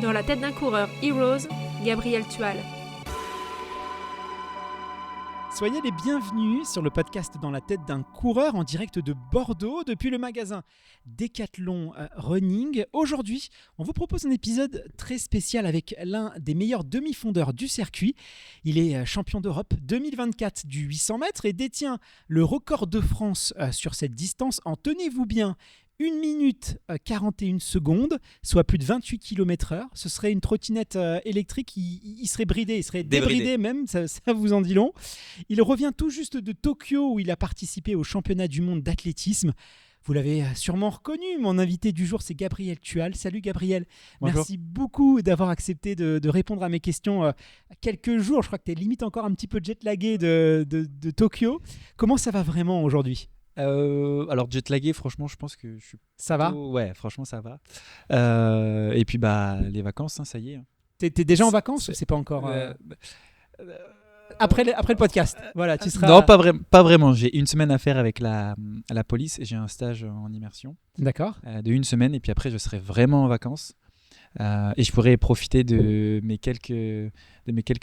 Dans la tête d'un coureur Heroes, Gabriel Tual. Soyez les bienvenus sur le podcast Dans la tête d'un coureur en direct de Bordeaux depuis le magasin Decathlon Running. Aujourd'hui, on vous propose un épisode très spécial avec l'un des meilleurs demi-fondeurs du circuit. Il est champion d'Europe 2024 du 800 mètres et détient le record de France sur cette distance en, tenez-vous bien, 1 minute 41 secondes, soit plus de 28 km/h. Ce serait une trottinette électrique, il serait bridé, il serait débridé même, ça vous en dit long. Il revient tout juste de Tokyo où il a participé au championnat du monde d'athlétisme. Vous l'avez sûrement reconnu, mon invité du jour c'est Gabriel Tual. Salut Gabriel, Bonjour. Merci beaucoup d'avoir accepté de répondre à mes questions à quelques jours. Je crois que tu es limite encore un petit peu jet-lagué de Tokyo. Comment ça va vraiment aujourd'hui ? Alors jet-lagué, franchement, je pense que je suis. Ça va ? Ouais, franchement, ça va. Et puis les vacances, hein, ça y est. T'es déjà en vacances ou c'est pas encore après le podcast. Voilà, tu seras. Non, pas vraiment. J'ai une semaine à faire avec la police. J'ai un stage en immersion. D'accord. De 1 semaine et puis après, je serai vraiment en vacances. Et je pourrais profiter de mes quelques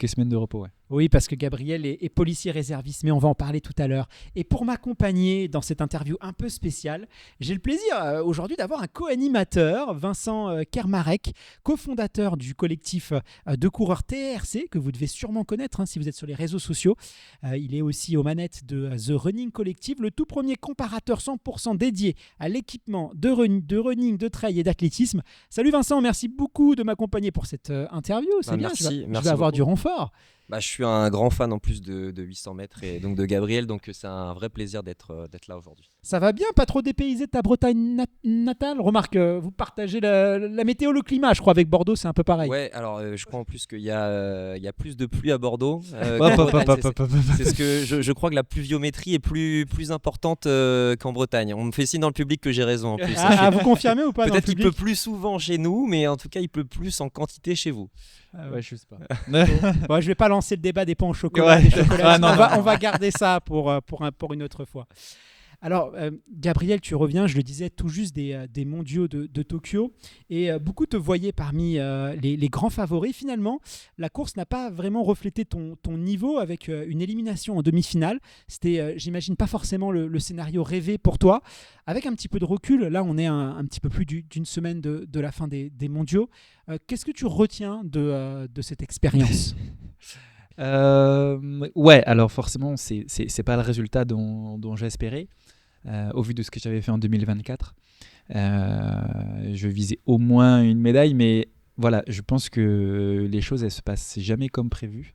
semaines de repos. Ouais. Oui, parce que Gabriel est policier réserviste, mais on va en parler tout à l'heure. Et pour m'accompagner dans cette interview un peu spéciale, j'ai le plaisir aujourd'hui d'avoir un co-animateur, Vincent Kermarek, cofondateur du collectif de coureurs TRC, que vous devez sûrement connaître si vous êtes sur les réseaux sociaux. Il est aussi aux manettes de The Running Collective, le tout premier comparateur 100% dédié à l'équipement de running, de trail et d'athlétisme. Salut Vincent, merci beaucoup de m'accompagner pour cette interview. C'est bien, merci je vais avoir beaucoup. du renfort. Je suis un grand fan en plus de 800 mètres et donc de Gabriel, donc c'est un vrai plaisir d'être là aujourd'hui. Ça va bien, pas trop dépaysé de ta Bretagne natale. Remarque, vous partagez la météo, le climat, je crois, avec Bordeaux, c'est un peu pareil. Ouais, alors je crois en plus qu'il y a plus de pluie à Bordeaux. C'est ce que je crois que la pluviométrie est plus importante qu'en Bretagne. On me fait signe dans le public que j'ai raison en plus. Vous confirmez ou pas? Peut-être qu'il pleut plus souvent chez nous, mais en tout cas il pleut plus en quantité chez vous. Ouais, je sais pas. Bon, je vais pas lancer le débat des pains au chocolat. Ouais. On va garder ça pour une autre fois. Alors, Gabriel, tu reviens, je le disais, tout juste des mondiaux de Tokyo. Et beaucoup te voyaient parmi les grands favoris. Finalement, la course n'a pas vraiment reflété ton niveau avec une élimination en demi-finale. C'était, j'imagine, pas forcément le scénario rêvé pour toi. Avec un petit peu de recul, là, on est un petit peu plus d'une semaine de la fin des mondiaux. Qu'est-ce que tu retiens de cette expérience ? Ouais, alors forcément, c'est pas le résultat dont j'espérais. Au vu de ce que j'avais fait en 2024, je visais au moins une médaille, mais voilà, je pense que les choses elles se passent jamais comme prévu.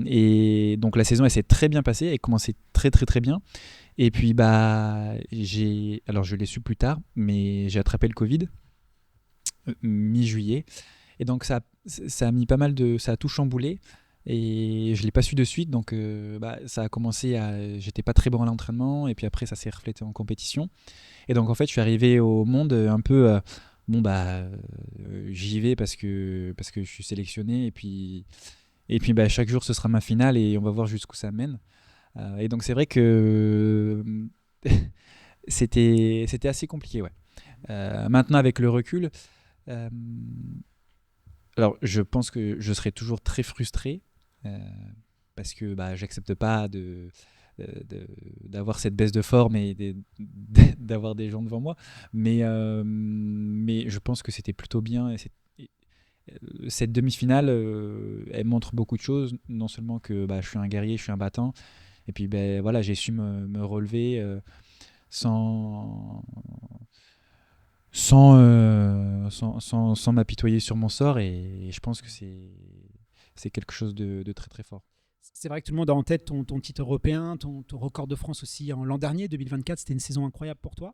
Et donc la saison elle s'est très bien passée, elle commençait très très très bien. Et puis alors je l'ai su plus tard, mais j'ai attrapé le Covid mi-juillet, et donc ça a mis pas mal ça a tout chamboulé. Et je l'ai pas su de suite, donc ça a commencé j'étais pas très bon à l'entraînement, et puis après ça s'est reflété en compétition. Et donc en fait je suis arrivé au monde un peu j'y vais parce que je suis sélectionné, et puis chaque jour ce sera ma finale et on va voir jusqu'où ça mène. Et donc c'est vrai que c'était assez compliqué, ouais. Maintenant avec le recul, alors je pense que je serai toujours très frustré. Parce que j'accepte pas d'avoir cette baisse de forme et d'avoir des gens devant moi, mais je pense que c'était plutôt bien. Cette demi-finale elle montre beaucoup de choses, non seulement que je suis un guerrier, je suis un battant, et puis voilà, j'ai su me relever sans m'apitoyer sur mon sort, et je pense que c'est quelque chose de très très fort. C'est vrai que tout le monde a en tête ton titre européen, ton record de France aussi en l'an dernier, 2024, c'était une saison incroyable pour toi.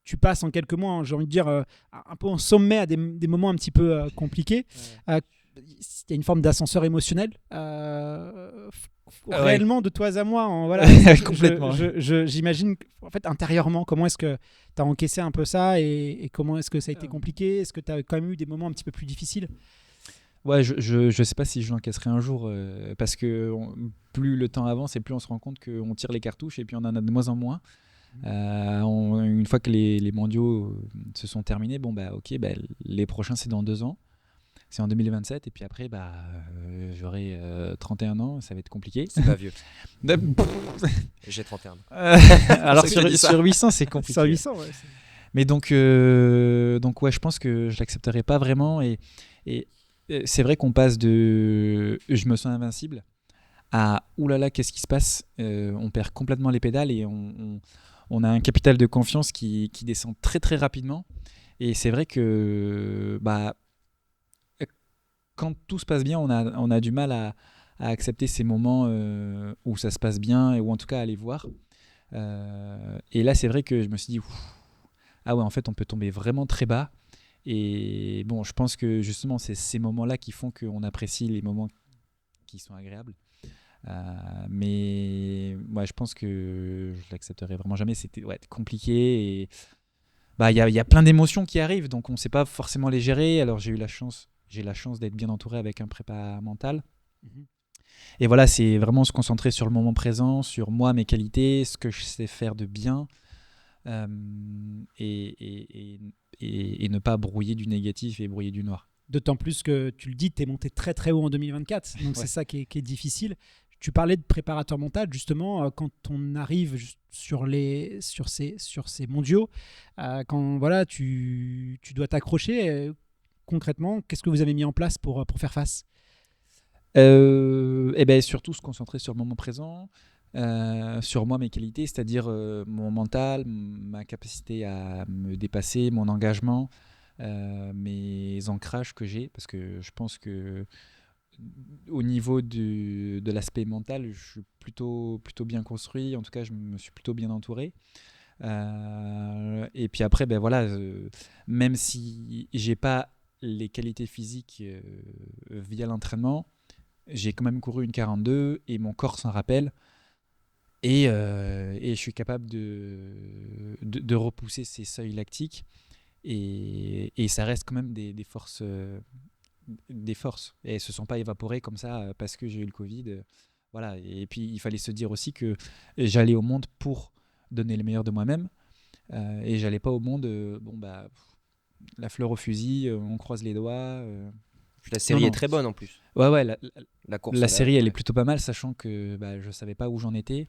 Tu passes en quelques mois, j'ai envie de dire, un peu en sommet à des moments un petit peu compliqués. Il y a une forme d'ascenseur émotionnel réellement de toi à moi. Voilà. Complètement. J'imagine, en fait, intérieurement, comment est-ce que tu as encaissé un peu ça, et comment est-ce que ça a été compliqué ? Est-ce que tu as quand même eu des moments un petit peu plus difficiles ? Ouais, je sais pas si je l'encaisserai un jour, parce que plus le temps avance et plus on se rend compte qu'on tire les cartouches et puis on en a de moins en moins. Une fois que les mondiaux se sont terminés, les prochains c'est dans 2 ans. C'est en 2027 et puis après j'aurai 31 ans, ça va être compliqué. C'est pas vieux. J'ai 31 ans. Alors sur 800 c'est compliqué. Sur 800, ouais. Mais donc ouais, je pense que je l'accepterai pas vraiment et c'est vrai qu'on passe de je me sens invincible à oulala, qu'est-ce qui se passe, on perd complètement les pédales et on a un capital de confiance qui descend très très rapidement. Et c'est vrai que quand tout se passe bien, on a du mal à accepter ces moments où ça se passe bien, ou en tout cas à les voir. Et là, c'est vrai que je me suis dit, ah ouais, en fait, on peut tomber vraiment très bas. Et bon, je pense que justement, c'est ces moments-là qui font qu'on apprécie les moments qui sont agréables. Mais ouais, je pense que je l'accepterai vraiment jamais. C'était compliqué et il y a plein d'émotions qui arrivent, donc on ne sait pas forcément les gérer. Alors j'ai la chance d'être bien entouré avec un prépa mental. Et voilà, c'est vraiment se concentrer sur le moment présent, sur moi, mes qualités, ce que je sais faire de bien, et ne pas brouiller du négatif et brouiller du noir. D'autant plus que tu le dis, tu es monté très très haut en 2024, donc c'est ça qui est difficile. Tu parlais de préparateur mental, justement, quand on arrive sur ces mondiaux, quand voilà, tu dois t'accrocher, concrètement, qu'est-ce que vous avez mis en place pour faire face ? Surtout se concentrer sur le moment présent, sur moi, mes qualités, c'est-à-dire mon mental, ma capacité à me dépasser, mon engagement, mes ancrages que j'ai, parce que je pense que au niveau de l'aspect mental, je suis plutôt bien construit. En tout cas, je me suis plutôt bien entouré. Et puis après, même si j'ai pas les qualités physiques via l'entraînement, j'ai quand même couru une 42 et mon corps s'en rappelle. Et je suis capable de repousser ces seuils lactiques. Et ça reste quand même des forces. Des forces et elles ne se sont pas évaporées comme ça parce que j'ai eu le Covid. Voilà. Et puis il fallait se dire aussi que j'allais au monde pour donner le meilleur de moi-même et j'allais pas au monde la fleur au fusil, on croise les doigts. La série est très bonne en plus. Ouais, la course la série elle est plutôt pas mal, sachant que je savais pas où j'en étais.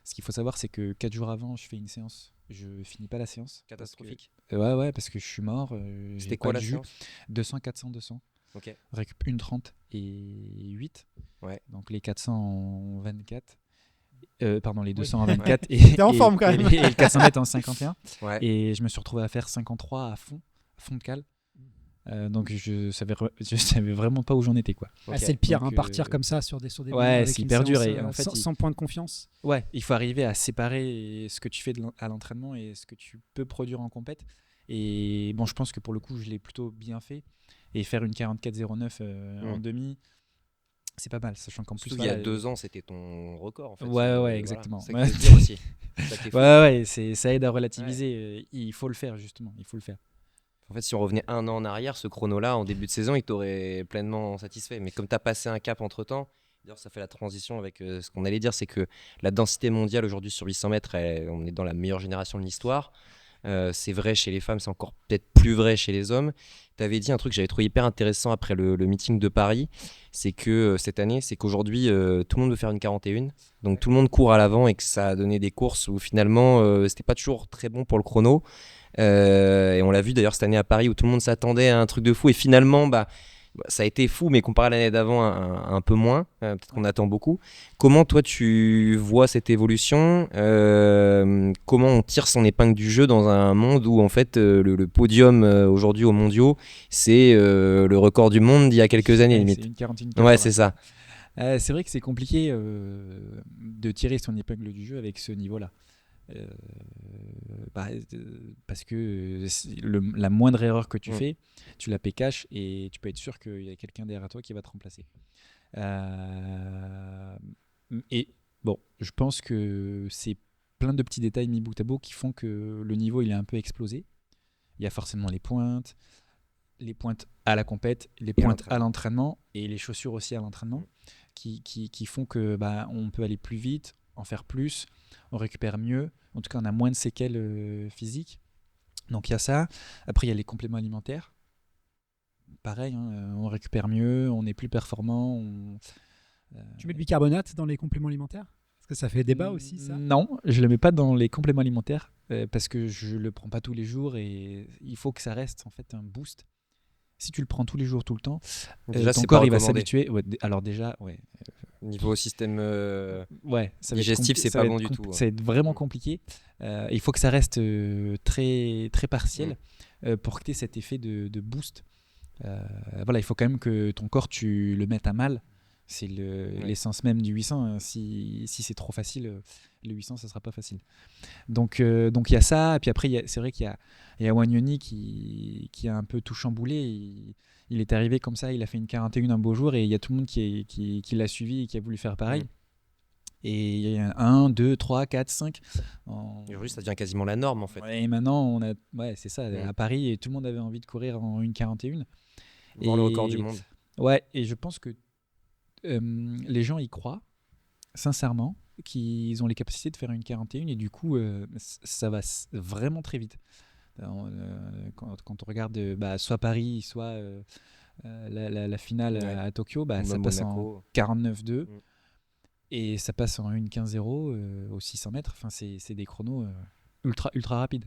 Ce qu'il faut savoir, c'est que 4 jours avant je fais une séance, je finis pas la séance. Catastrophique. Parce que je suis mort. C'était quoi la séance ? 200, 400, 200. Okay. Récup une 30 et 8. Ouais. Donc les 400 en 24. Les 200 en 24. Ouais. T'es en forme quand même. Et le 400 mètres en 51. Ouais. Et je me suis retrouvé à faire 53 à fond de cale. Donc je savais vraiment pas où j'en étais, quoi. Okay. C'est le pire, donc, partir comme ça sur des ouais, c'est hyper dur. Et en fait, sans point de confiance. Ouais, il faut arriver à séparer ce que tu fais à l'entraînement et ce que tu peux produire en compète. Et bon, je pense que pour le coup, je l'ai plutôt bien fait. Et faire une 44,09 en demi, c'est pas mal, sachant qu'en plus il y a 2 ans c'était ton record en fait. Ouais, exactement. Voilà, c'est ça que je veux dire aussi. Ça aide à relativiser. Ouais. Il faut le faire, justement, il faut le faire. En fait, si on revenait 1 an en arrière, ce chrono-là, en début de saison, il t'aurait pleinement satisfait. Mais comme tu as passé un cap entre-temps, d'ailleurs, ça fait la transition avec ce qu'on allait dire, c'est que la densité mondiale aujourd'hui sur 800 mètres, on est dans la meilleure génération de l'histoire. C'est vrai chez les femmes, c'est encore peut-être plus vrai chez les hommes. Tu avais dit un truc que j'avais trouvé hyper intéressant après le meeting de Paris, c'est que cette année, c'est qu'aujourd'hui, tout le monde veut faire une 41, donc tout le monde court à l'avant et que ça a donné des courses où finalement, c'était pas toujours très bon pour le chrono. Et on l'a vu d'ailleurs cette année à Paris où tout le monde s'attendait à un truc de fou et finalement, ça a été fou, mais comparé à l'année d'avant, un peu moins. Peut-être qu'on attend beaucoup. Comment toi tu vois cette évolution ? Comment on tire son épingle du jeu dans un monde où en fait le podium aujourd'hui aux mondiaux, c'est le record du monde d'il y a quelques années limite. C'est une 41. Ouais, c'est ça. C'est vrai que c'est compliqué de tirer son épingle du jeu avec ce niveau-là. Parce que la moindre erreur que tu fais, tu la paies cash et tu peux être sûr qu'il y a quelqu'un derrière toi qui va te remplacer. Et bon, je pense que c'est plein de petits détails mis bout à bout qui font que le niveau il est un peu explosé. Il y a forcément les pointes à la compète, les pointes à l'entraînement et les chaussures aussi à l'entraînement qui font que on peut aller plus vite en faire plus, on récupère mieux. En tout cas, on a moins de séquelles physiques. Donc il y a ça. Après, il y a les compléments alimentaires. Pareil, hein, on récupère mieux, on est plus performant. Tu mets le bicarbonate dans les compléments alimentaires? Parce que ça fait débat aussi, ça. Non, je ne le mets pas dans les compléments alimentaires parce que je ne le prends pas tous les jours et il faut que ça reste en fait un boost. Si tu le prends tous les jours, tout le temps, Déjà, ton c'est corps pas il va recommandé. s'habituer. Ouais, alors déjà, ouais, Niveau système ouais, ça va être digestif, c'est ça pas va bon être du tout. Ça va être vraiment compliqué. Il faut que ça reste très, très partiel pour que tu aies cet effet de boost. Voilà, il faut quand même que ton corps, tu le mettes à mal. C'est l'essence même du 800. Hein. Si c'est trop facile, le 800, ça sera pas facile. Donc il y a ça. Et puis après, c'est vrai qu'il y a Wagnoni qui a un peu tout chamboulé. Il est arrivé comme ça, il a fait une 41 un beau jour et il y a tout le monde qui l'a suivi et qui a voulu faire pareil. Et il y a 1, 2, 3, 4, 5. Aujourd'hui, ça devient quasiment la norme en fait. Ouais, et maintenant, c'est ça, à Paris, et tout le monde avait envie de courir en 1,41. Voir le record du monde. Ouais, et je pense que les gens y croient, sincèrement, qu'ils ont les capacités de faire une 41 et du coup, ça va vraiment très vite. Quand on regarde soit Paris, soit la finale à Tokyo, ça passe en 49,2 et ça passe en 1,15,0 au 600 mètres. Enfin, c'est des chronos ultra rapides.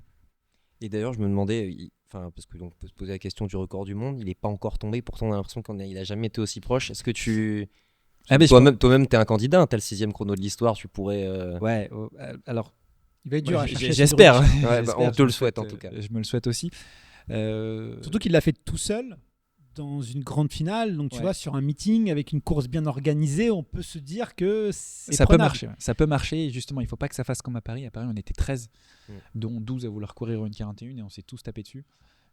Et d'ailleurs, je me demandais, parce que on peut se poser la question du record du monde, il n'est pas encore tombé, pourtant on a l'impression qu'il n'a jamais été aussi proche. Est-ce que toi-même, tu es un candidat, tu as le 6e chrono de l'histoire, tu pourrais. Ouais, alors. Il va être dur à chercher. J'espère. On te le souhaite en tout cas. Je me le souhaite aussi. Surtout qu'il l'a fait tout seul dans une grande finale. Donc tu vois, sur un meeting avec une course bien organisée, on peut se dire que ça peut marcher. Ça peut marcher. Et justement, il ne faut pas que ça fasse comme à Paris. À Paris, on était 13, dont 12 à vouloir courir une 41 et on s'est tous tapés dessus.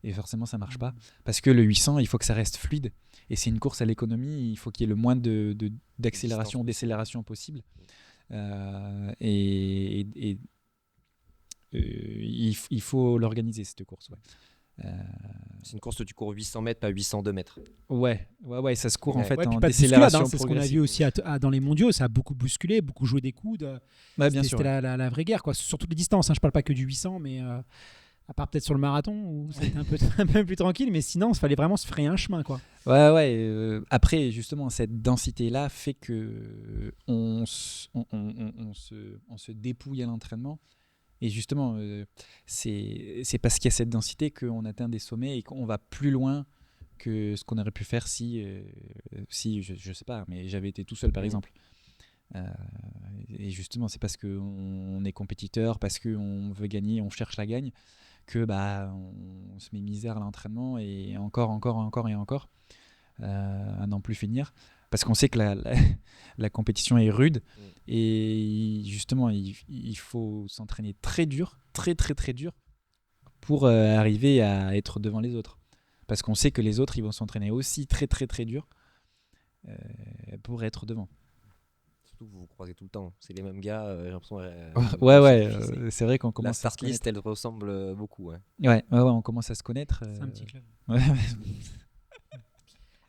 Et forcément, ça ne marche pas. Parce que le 800, il faut que ça reste fluide. Et c'est une course à l'économie. Il faut qu'il y ait le moins d'accélération, décélération possible. Il faut l'organiser, cette course. C'est une course où tu cours 800 mètres, pas 802 mètres. Ouais, ça se court en fait en pas décélération. C'est ce qu'on a vu aussi dans les mondiaux, ça a beaucoup bousculé, beaucoup joué des coudes. Bien sûr. C'était la vraie guerre, quoi. Sur toutes les distances. Je ne parle pas que du 800, mais à part peut-être sur le marathon où c'était un peu plus tranquille, mais sinon, il fallait vraiment se frayer un chemin, quoi. Après, justement, cette densité-là fait que on se dépouille à l'entraînement. Et justement, c'est parce qu'il y a cette densité qu'on atteint des sommets et qu'on va plus loin que ce qu'on aurait pu faire si je sais pas, mais j'avais été tout seul par exemple. Et justement, c'est parce qu'on est compétiteur, parce qu'on veut gagner, on cherche la gagne, que on se met misère à l'entraînement et encore à n'en plus finir. Parce qu'on sait que la compétition est rude et justement, il faut s'entraîner très dur, très dur pour arriver à être devant les autres. Parce qu'on sait que les autres, ils vont s'entraîner aussi très dur pour être devant. Surtout que vous vous croisez tout le temps. C'est les mêmes gars, j'ai l'impression. C'est vrai qu'on commence la start list, elle ressemble beaucoup. Ouais, on commence à se connaître. C'est un petit club.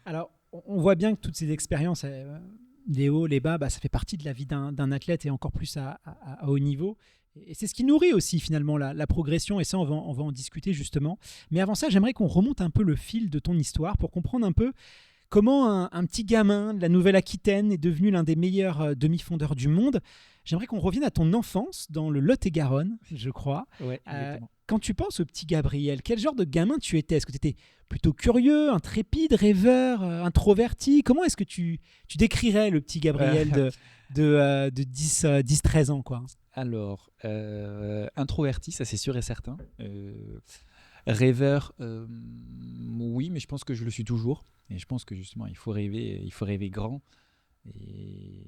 Alors, on voit bien que toutes ces expériences, les hauts, les bas, ça fait partie de la vie d'un athlète et encore plus à haut niveau. Et c'est ce qui nourrit aussi finalement la progression, et ça on va en discuter justement. Mais avant ça, j'aimerais qu'on remonte un peu le fil de ton histoire pour comprendre un peu comment un petit gamin de la Nouvelle-Aquitaine est devenu l'un des meilleurs demi-fondeurs du monde. J'aimerais qu'on revienne à ton enfance dans le Lot-et-Garonne, je crois. Ouais, exactement. Quand tu penses au petit Gabriel, quel genre de gamin tu étais? Est-ce que tu étais plutôt curieux, intrépide, rêveur, introverti? Comment est-ce que tu décrirais le petit Gabriel de 10-13 ans, quoi? Alors, introverti, ça c'est sûr et certain. Rêveur, oui, mais je pense que je le suis toujours. Et je pense que justement, il faut rêver grand. Et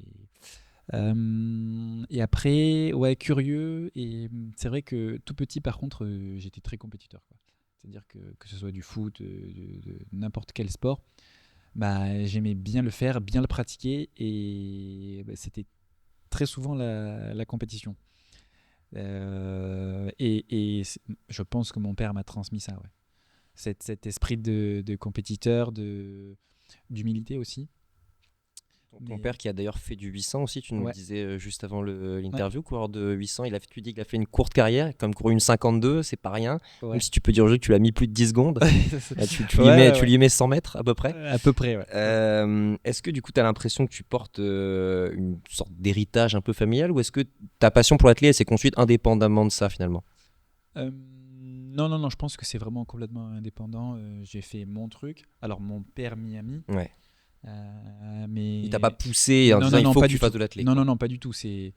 après, curieux. Et c'est vrai que tout petit, par contre, j'étais très compétiteur, quoi. C'est-à-dire que ce soit du foot, de n'importe quel sport, j'aimais bien le faire, bien le pratiquer. Et c'était très souvent la compétition. Et je pense que mon père m'a transmis ça, ouais. Cet esprit de compétiteur, d'humilité aussi. Ton Mais- père qui a d'ailleurs fait du 800 aussi, tu nous le Ouais. disais juste avant l'interview, coureur de 800, tu dis qu'il a fait une courte carrière, comme couru une 52, c'est pas rien. Ouais. Même si tu peux dire au jeu que tu l'as mis plus de 10 secondes, tu Ouais. lui mets 100 mètres à peu près. À peu près, ouais. Est-ce que du coup tu as l'impression que tu portes une sorte d'héritage un peu familial ou est-ce que ta passion pour l'athlète s'est construite indépendamment de ça finalement? Non, je pense que c'est vraiment complètement indépendant. J'ai fait mon truc. Alors, mon père Miami, Ouais. mais... Il t'a pas poussé en disant il faut pas que tu du fasses tout. de l'athlète. Non, pas du tout. C'est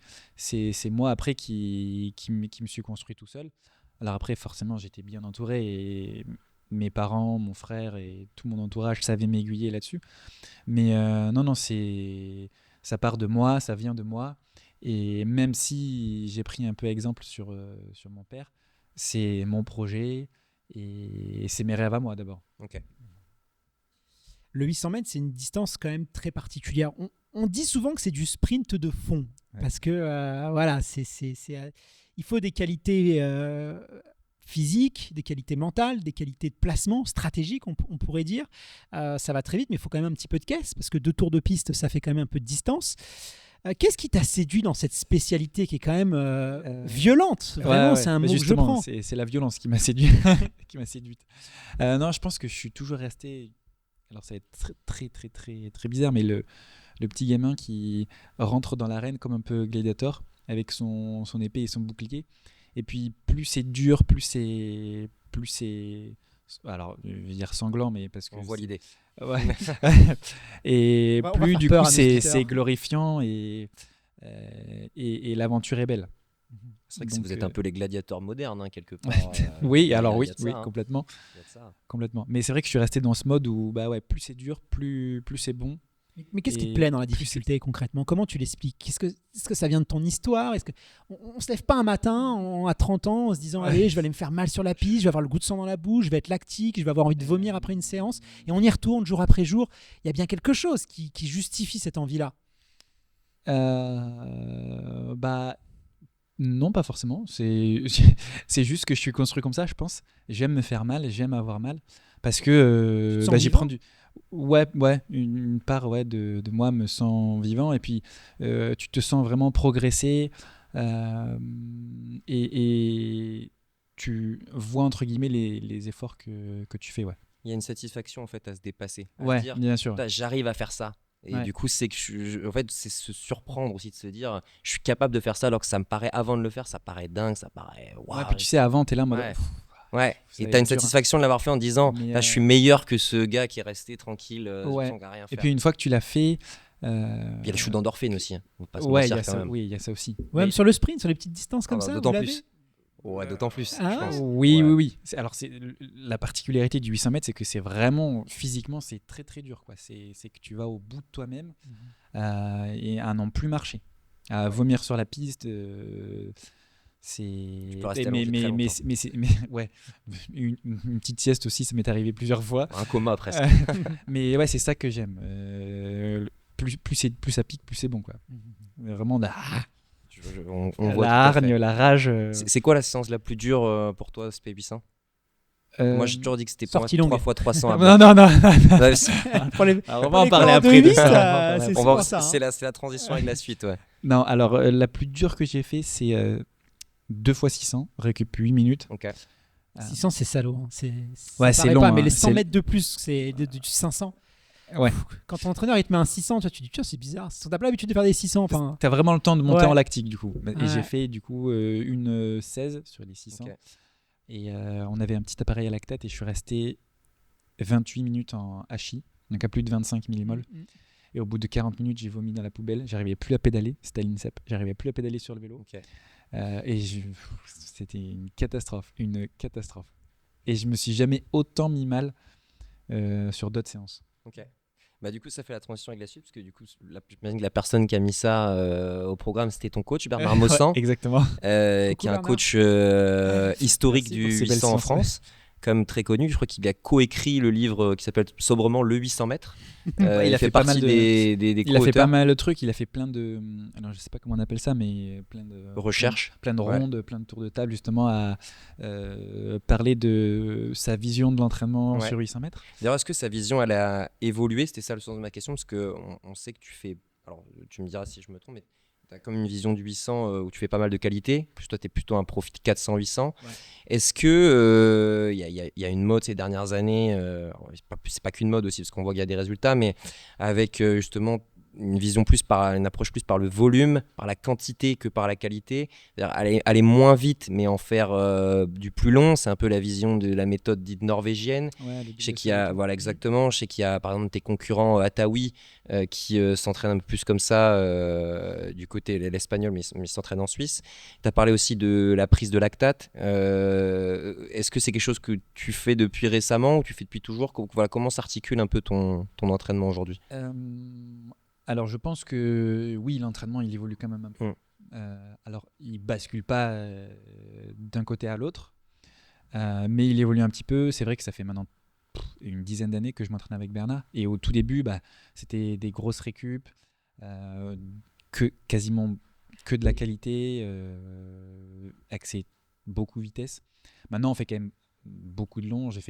moi après qui me suis construit tout seul. Alors après, forcément, j'étais bien entouré et mes parents, mon frère et tout mon entourage savaient m'aiguiller là-dessus. Mais non, ça part de moi, ça vient de moi. Et même si j'ai pris un peu exemple sur mon père, c'est mon projet et c'est mes rêves à moi d'abord. Ok. Le 800 mètres, c'est une distance quand même très particulière. On dit souvent que c'est du sprint de fond, Ouais. parce que voilà, il faut des qualités physiques, des qualités mentales, des qualités de placement stratégiques, on pourrait dire. Ça va très vite, mais il faut quand même un petit peu de caisse, parce que 2 tours de piste, ça fait quand même un peu de distance. Qu'est-ce qui t'a séduit dans cette spécialité qui est quand même violente? Vraiment, Ouais. c'est un Mais mot que je justement, prends. c'est la violence qui m'a séduit, qui m'a séduite. Non, je pense que je suis toujours resté. Alors ça va être très bizarre, mais le petit gamin qui rentre dans l'arène comme un peu gladiator avec son épée et son bouclier. Et puis plus c'est dur, plus c'est alors je vais dire sanglant, mais parce que On voit l'idée. Ouais. Et On va plus faire du peur coup à nos c'est auditeurs. glorifiant et l'aventure est belle. C'est vrai que Donc, vous êtes un peu les gladiateurs modernes, hein, quelque part. Oui, il y a- alors il oui, y a de oui, ça, hein. complètement, Il y a de ça. complètement. Mais c'est vrai que je suis resté dans ce mode où bah ouais, plus c'est dur, plus c'est bon. Mais qu'est-ce qui te Et plaît dans la plus difficulté concrètement? Comment tu l'expliques? Est-ce que ça vient de ton histoire? On se lève pas un matin à 30 ans en se disant allez, je vais aller me faire mal sur la piste, je vais avoir le goût de sang dans la bouche, je vais être lactique, je vais avoir envie de vomir après une séance, et on y retourne jour après jour. Il y a bien quelque chose qui justifie cette envie-là. Bah non, pas forcément. C'est juste que je suis construit comme ça, je pense. J'aime me faire mal, j'aime avoir mal parce que Tu te sens j'y vivant prends du une part de moi me sent vivant et puis tu te sens vraiment progresser et tu vois entre guillemets les efforts que tu fais, ouais. Il y a une satisfaction en fait à se dépasser, à se Ouais, dire bien sûr. putain, j'arrive à faire ça. Et Ouais. du coup, c'est que en fait, c'est se surprendre aussi de se dire je suis capable de faire ça alors que ça me paraît avant de le faire, ça paraît dingue, ça paraît waouh. Ouais, puis tu sais, avant, t'es là en mode. Ouais. Pff, Ouais, Ça et va t'as être une dur, hein. satisfaction de l'avoir fait en disant Mais, je suis meilleur que ce gars qui est resté tranquille Ouais. sans rien Et faire. puis une fois que tu l'as fait. Il y a le shoot d'endorphine aussi, hein. On va pas se Ouais, il y mentir a quand ça. même. Oui, il y a ça aussi. Ouais, même sur le sprint, sur les petites distances comme Ah bah, ça, d'autant vous l'avez? plus. Ouais, d'autant plus, Ah. je pense. Oui, Ouais. oui. Alors, la particularité du 800 mètres, c'est que c'est vraiment, physiquement, c'est très dur, quoi. C'est que tu vas au bout de toi-même et à n'en plus marcher. À vomir sur la piste, c'est... Tu peux rester mais, allongé mais, très mais, longtemps. mais ouais, une petite sieste aussi, ça m'est arrivé plusieurs fois. Un coma presque. Mais ouais, c'est ça que j'aime. Plus ça pique, plus c'est bon, quoi. Vraiment, On voit tout la à fait. hargne, la rage. C'est quoi la séance la plus dure pour toi, ce P800? Moi, j'ai toujours dit que c'était pour moi sortie longue. 3 x 300 à Non, bloc. non. Ouais, c'est- Pour les- Alors, on pour va en les parler coureurs après de huit, ça. On va en parler c'est après. on souvent va- ça, hein. c'est la transition avec la suite, ouais. Non, alors la plus dure que j'ai fait, c'est 2 x 600, récup 8 minutes. Ok. 600, c'est salaud. Hein. Ouais, ça c'est paraît long, pas, mais hein. les 100 C'est- mètres de plus, c'est du 500. Ouais. Quand ton entraîneur il te met un 600, tu te dis tiens, c'est bizarre. T'as pas l'habitude de faire des 600. Enfin, T'as vraiment le temps de monter Ouais. en lactique du coup. Et Ouais. j'ai fait du coup une 16 sur les 600. Ok. Et on avait un petit appareil à lactate et je suis resté 28 minutes en HI, donc à plus de 25 millimoles. Et au bout de 40 minutes, j'ai vomi dans la poubelle. J'arrivais plus à pédaler. C'était à l'INSEP. J'arrivais plus à pédaler sur le vélo. Ok. C'était une catastrophe. Et je me suis jamais autant mis mal sur d'autres séances. Ok. Bah, du coup, ça fait la transition avec la suite, parce que du coup, j'imagine que la personne qui a mis ça au programme, c'était ton coach, Bernard Mossan, Ouais, exactement. qui est un Bernard. coach historique Merci pour du ces belles 800 en séances, France, comme très connu. Je crois qu'il a coécrit le livre qui s'appelle sobrement Le 800 mètres. Ouais, il a fait pas partie mal de- des Il a fait co-auteurs. pas mal de trucs. Il a fait plein de. Alors, je sais pas comment on appelle ça, mais plein de. Recherches. Plein de Ouais. rondes, plein de tours de table, justement, à parler de sa vision de l'entraînement Ouais. sur 800 mètres. D'ailleurs, est-ce que sa vision, elle a évolué? C'était ça le sens de ma question, parce qu'on sait que tu fais alors tu me diras si je me trompe, mais tu as comme une vision du 800 où tu fais pas mal de qualité. Plus toi, tu es plutôt un profil 400-800. Ouais. Est-ce que y a une mode ces dernières années, c'est pas qu'une mode aussi, parce qu'on voit qu'il y a des résultats, mais avec justement une approche plus par le volume, par la quantité que par la qualité. C'est-à-dire aller moins vite, mais en faire du plus long. C'est un peu la vision de la méthode dite norvégienne. Ouais, Je sais qu'il y a, voilà, exactement. Je sais qu'il y a par exemple tes concurrents Atawi qui s'entraînent un peu plus comme ça du côté l'espagnol, mais ils s'entraînent en Suisse. Tu as parlé aussi de la prise de lactate. Est-ce que c'est quelque chose que tu fais depuis récemment ou tu fais depuis toujours? Voilà, comment s'articule un peu ton entraînement aujourd'hui? Alors, je pense que oui, l'entraînement, il évolue quand même un peu. Alors, il bascule pas d'un côté à l'autre, mais il évolue un petit peu. C'est vrai que ça fait maintenant une dizaine d'années que je m'entraîne avec Bernard. Et au tout début, c'était des grosses récup, quasiment que de la qualité, axé beaucoup vitesse. Maintenant, on fait quand même beaucoup de long. J'ai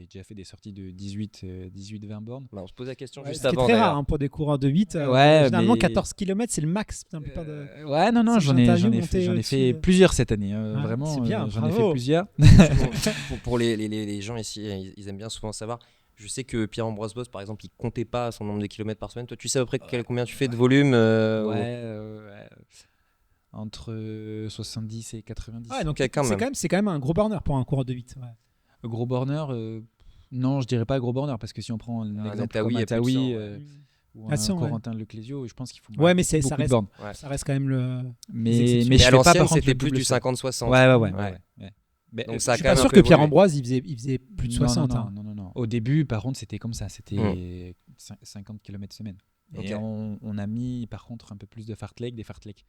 déjà fait des sorties de 18-20 bornes. On se pose la question Ouais, juste ce qui est avant. très d'ailleurs. rare pour des coureurs de 8. Ouais, généralement, mais- 14 km, c'est le max. Dans la plupart de... Ouais, non, Si j'en j'interviewe ai monter fait au-dessus, plusieurs cette année. Ah, Vraiment, c'est bien, j'en ai bravo. fait plusieurs. Pour les gens ici, ils aiment bien souvent savoir. Je sais que Pierre-Ambroise Boss, par exemple, il comptait pas son nombre de kilomètres par semaine. Toi, tu sais à peu près combien tu fais de volume Ouais, entre 70 et 90. Ah, donc Ok, quand même. c'est quand même un gros burner pour un coureur de 8. Ouais. Gros borner, non, je dirais pas gros borner parce que si on prend un exemple Atawi, comme il y a plus de 100, Atawi ouais. ou Ah, un 100, ouais. Corentin Leclésio, je pense qu'il faut Ouais, mais ça beaucoup de reste, bornes. Ouais. ça reste quand même le. Mais exceptions. je Mais à fais pas l'ancienne, par contre c'était le plus double du saut. 50-60. Ouais. Mais, Donc ça a Je suis quand pas même sûr un que peu Pierre évolué. Ambroise, il faisait plus de 60. hein. Non. Au début, par contre, c'était comme ça. C'était 50 km semaine. Et Ok. on a mis, par contre, un peu plus de fartlek, des fartlek.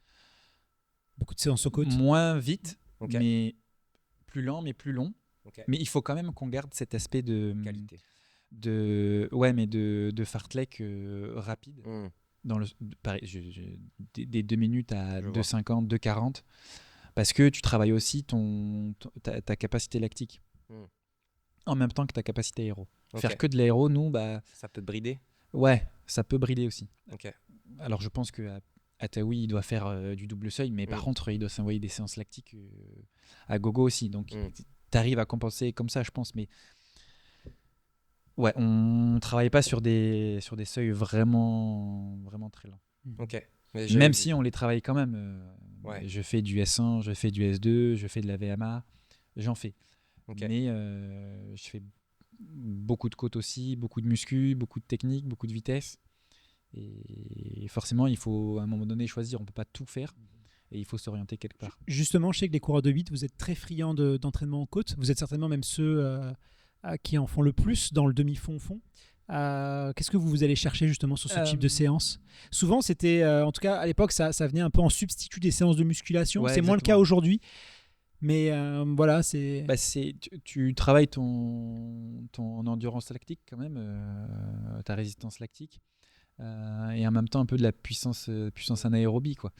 Beaucoup de séances aux côtes. Moins vite, Ok. mais plus lent, mais plus long. Ok. Mais il faut quand même qu'on garde cet aspect Qualité. de fartlek rapide. Hmm. Pareil, des 2 minutes à Je vois. 2,50, 2,40. Parce que tu travailles aussi ta capacité lactique. Hmm. En même temps que ta capacité aéro. Ok. Faire que de l'aéro, nous, Ça peut te brider. ouais, ça peut brider aussi. Ok. Alors je pense que Atawi, il doit faire du double seuil, mais par contre, il doit s'envoyer des séances lactiques à gogo aussi. Donc, tu arrives à compenser comme ça, je pense. Mais ouais, on ne travaille pas sur des seuils vraiment, vraiment très lents. Ok. Mais Même si on les travaille quand même. Ouais. Je fais du S1, je fais du S2, je fais de la VMA, j'en fais. Ok. Mais je fais beaucoup de côtes aussi, beaucoup de muscu, beaucoup de technique, beaucoup de vitesse. Et forcément, il faut à un moment donné choisir. On ne peut pas tout faire et il faut s'orienter quelque part. Justement, je sais que les coureurs de 8, vous êtes très friands d'entraînement en côte. Vous êtes certainement même ceux qui en font le plus dans le demi-fond-fond. Qu'est-ce que vous allez chercher justement sur ce type de séance? Souvent, c'était, en tout cas à l'époque, ça venait un peu en substitut des séances de musculation. Ouais, c'est moins le cas exactement. aujourd'hui. Mais voilà, c'est. Tu travailles ton endurance lactique quand même, ta résistance lactique. Et en même temps un peu de la puissance anaérobie, quoi.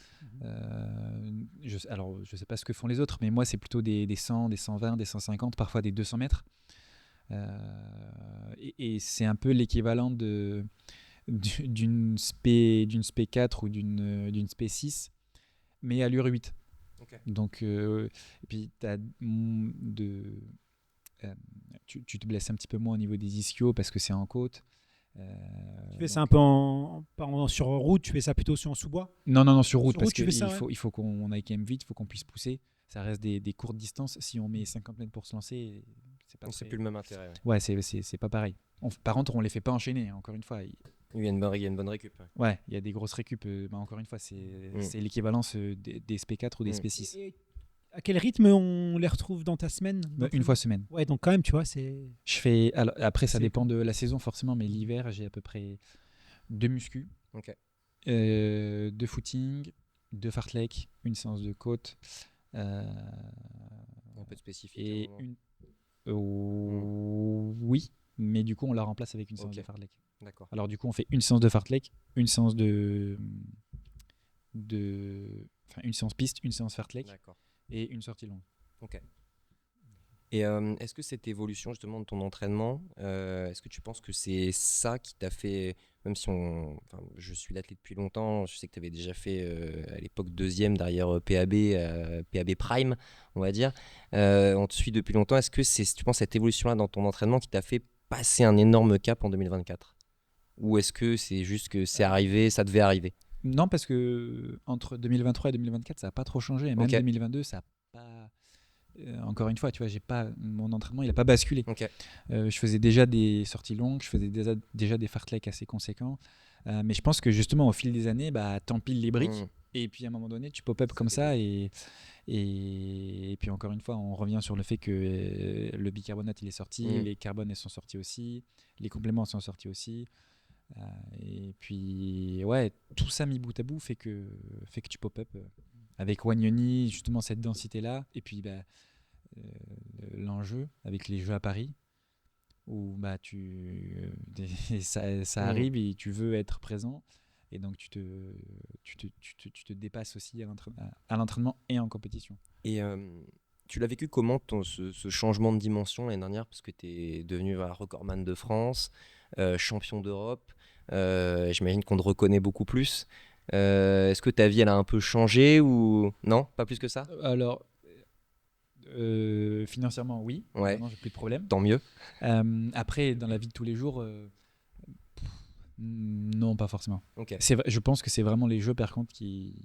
Alors je sais pas ce que font les autres, mais moi c'est plutôt des 100, des 120, des 150, parfois des 200 mètres. Et c'est un peu l'équivalent d'une SP 4 ou d'une SP 6, mais à allure 8. Ok. Donc, et puis tu te blesses un petit peu moins au niveau des ischios parce que c'est en côte. Tu fais ça un peu sur route, tu fais ça plutôt en sous-bois? Non, sur route, Sur parce route, tu fais ça, qu'il faut qu'on aille quand même vite, il faut qu'on puisse pousser. Ça reste des courtes distances. Si on met 50 mètres pour se lancer, c'est pas Donc c'est très- plus le même intérêt. Ouais. Ouais, c'est pas pareil. Par contre, on les fait pas enchaîner, hein, encore une fois. Il y a une bonne récup. Ouais. Ouais, il y a des grosses récup. Encore une fois, c'est l'équivalence des SP4 ou des SP6. Et à quel rythme on les retrouve dans ta semaine? Une fois semaine. Ouais, donc quand même, tu vois, c'est. Alors, après, ça C'est- dépend de la saison, forcément, mais l'hiver, j'ai à peu près 2 muscu, Ok. 2 footing, 2 fartlek, une séance de côte. Un peu de spécifique. Et à un moment. une. Oui, mais du coup, on la remplace avec une séance Ok. de fartlek. D'accord. Alors, du coup, on fait une séance de fartlek, une séance une séance piste, une séance fartlek D'accord. et une sortie longue. Ok. Et est-ce que cette évolution justement de ton entraînement, est-ce que tu penses que c'est ça qui t'a fait, même si je suis l'athlète depuis longtemps, je sais que tu avais déjà fait à l'époque deuxième derrière PAB Prime, on va dire, on te suit depuis longtemps, est-ce que c'est, tu penses, cette évolution-là dans ton entraînement qui t'a fait passer un énorme cap en 2024 ? Ou est-ce que c'est juste que c'est arrivé, ça devait arriver ? Non, parce que entre 2023 et 2024, ça n'a pas trop changé. Et même 2022, ça n'a pas. Encore une fois, tu vois, mon entraînement, il n'a pas basculé. Je faisais déjà des sorties longues, je faisais déjà des fartleks assez conséquents. Mais je pense que justement, au fil des années, t'empiles les briques. Et puis à un moment donné, tu pop-up comme ça. Et puis encore une fois, on revient sur le fait que le bicarbonate, il est sorti, les carbones, elles sont sortis aussi, les compléments sont sortis aussi. Et puis, ouais, tout ça mis bout à bout fait que tu pop-up avec Wanyoni, justement cette densité-là. Et puis, l'enjeu avec les Jeux à Paris, où ça arrive et tu veux être présent. Et donc, tu te dépasses aussi à l'entraînement et en compétition. Et tu l'as vécu comment, ce changement de dimension l'année dernière, parce que tu es devenu recordman de France, champion d'Europe. J'imagine qu'on te reconnaît beaucoup plus. Est-ce que ta vie elle a un peu changé ou non, pas plus que ça ? Alors financièrement oui, maintenant j'ai plus de problème. Tant mieux. Après dans la vie de tous les jours, non pas forcément. Okay. Je pense que c'est vraiment les jeux par contre qui.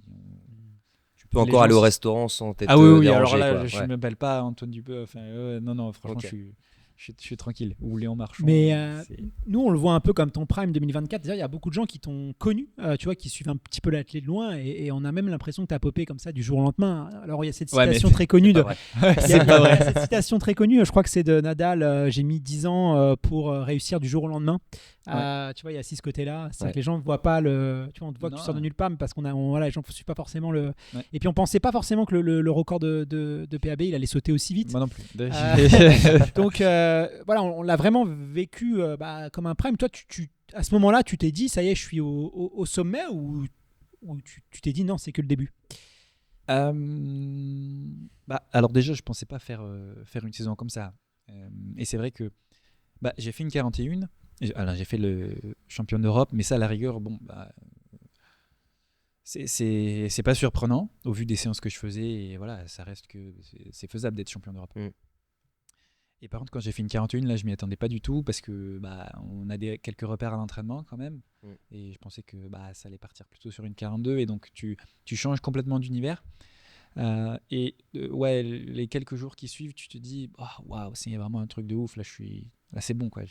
Tu peux encore aller au restaurant sans t'être oui, dérangé. Alors là, quoi. je ne m'appelle pas Antoine Dupeux. Non, franchement, je suis tranquille. Ou Léon Marchand. Mais nous, on le voit un peu comme ton prime 2024. D'ailleurs, il y a beaucoup de gens qui t'ont connu, tu vois, qui suivent un petit peu l'athlète de loin, et on a même l'impression que tu as popé comme ça du jour au lendemain. Alors, il y a cette citation très connue c'est pas vrai. Cette citation très connue, je crois que c'est de Nadal. J'ai mis 10 ans pour réussir du jour au lendemain. Tu vois, il y a ce côté-là. C'est que les gens ne voient pas le. Tu vois, on te voit que tu sors de nulle part, mais parce qu'on les gens ne suivent pas forcément le. Ouais. Et puis, on pensait pas forcément que le record de PAB, il allait sauter aussi vite. Moi non plus. Donc, voilà, on l'a vraiment vécu comme un prime. Toi, à ce moment-là, tu t'es dit, ça y est, je suis au sommet, ou tu t'es dit, non, c'est que le début? Alors déjà, je pensais pas faire une saison comme ça. Et c'est vrai que j'ai fait une 41. Alors, j'ai fait le champion d'Europe, mais ça, à la rigueur, c'est pas surprenant au vu des séances que je faisais. Et voilà, ça reste que c'est faisable d'être champion d'Europe. Et par contre, quand j'ai fait une 41, là, je m'y attendais pas du tout parce que on a quelques repères à l'entraînement quand même. Et je pensais que ça allait partir plutôt sur une 42. Et donc, tu changes complètement d'univers. Les quelques jours qui suivent, tu te dis, waouh, c'est vraiment un truc de ouf. Là, c'est bon, quoi.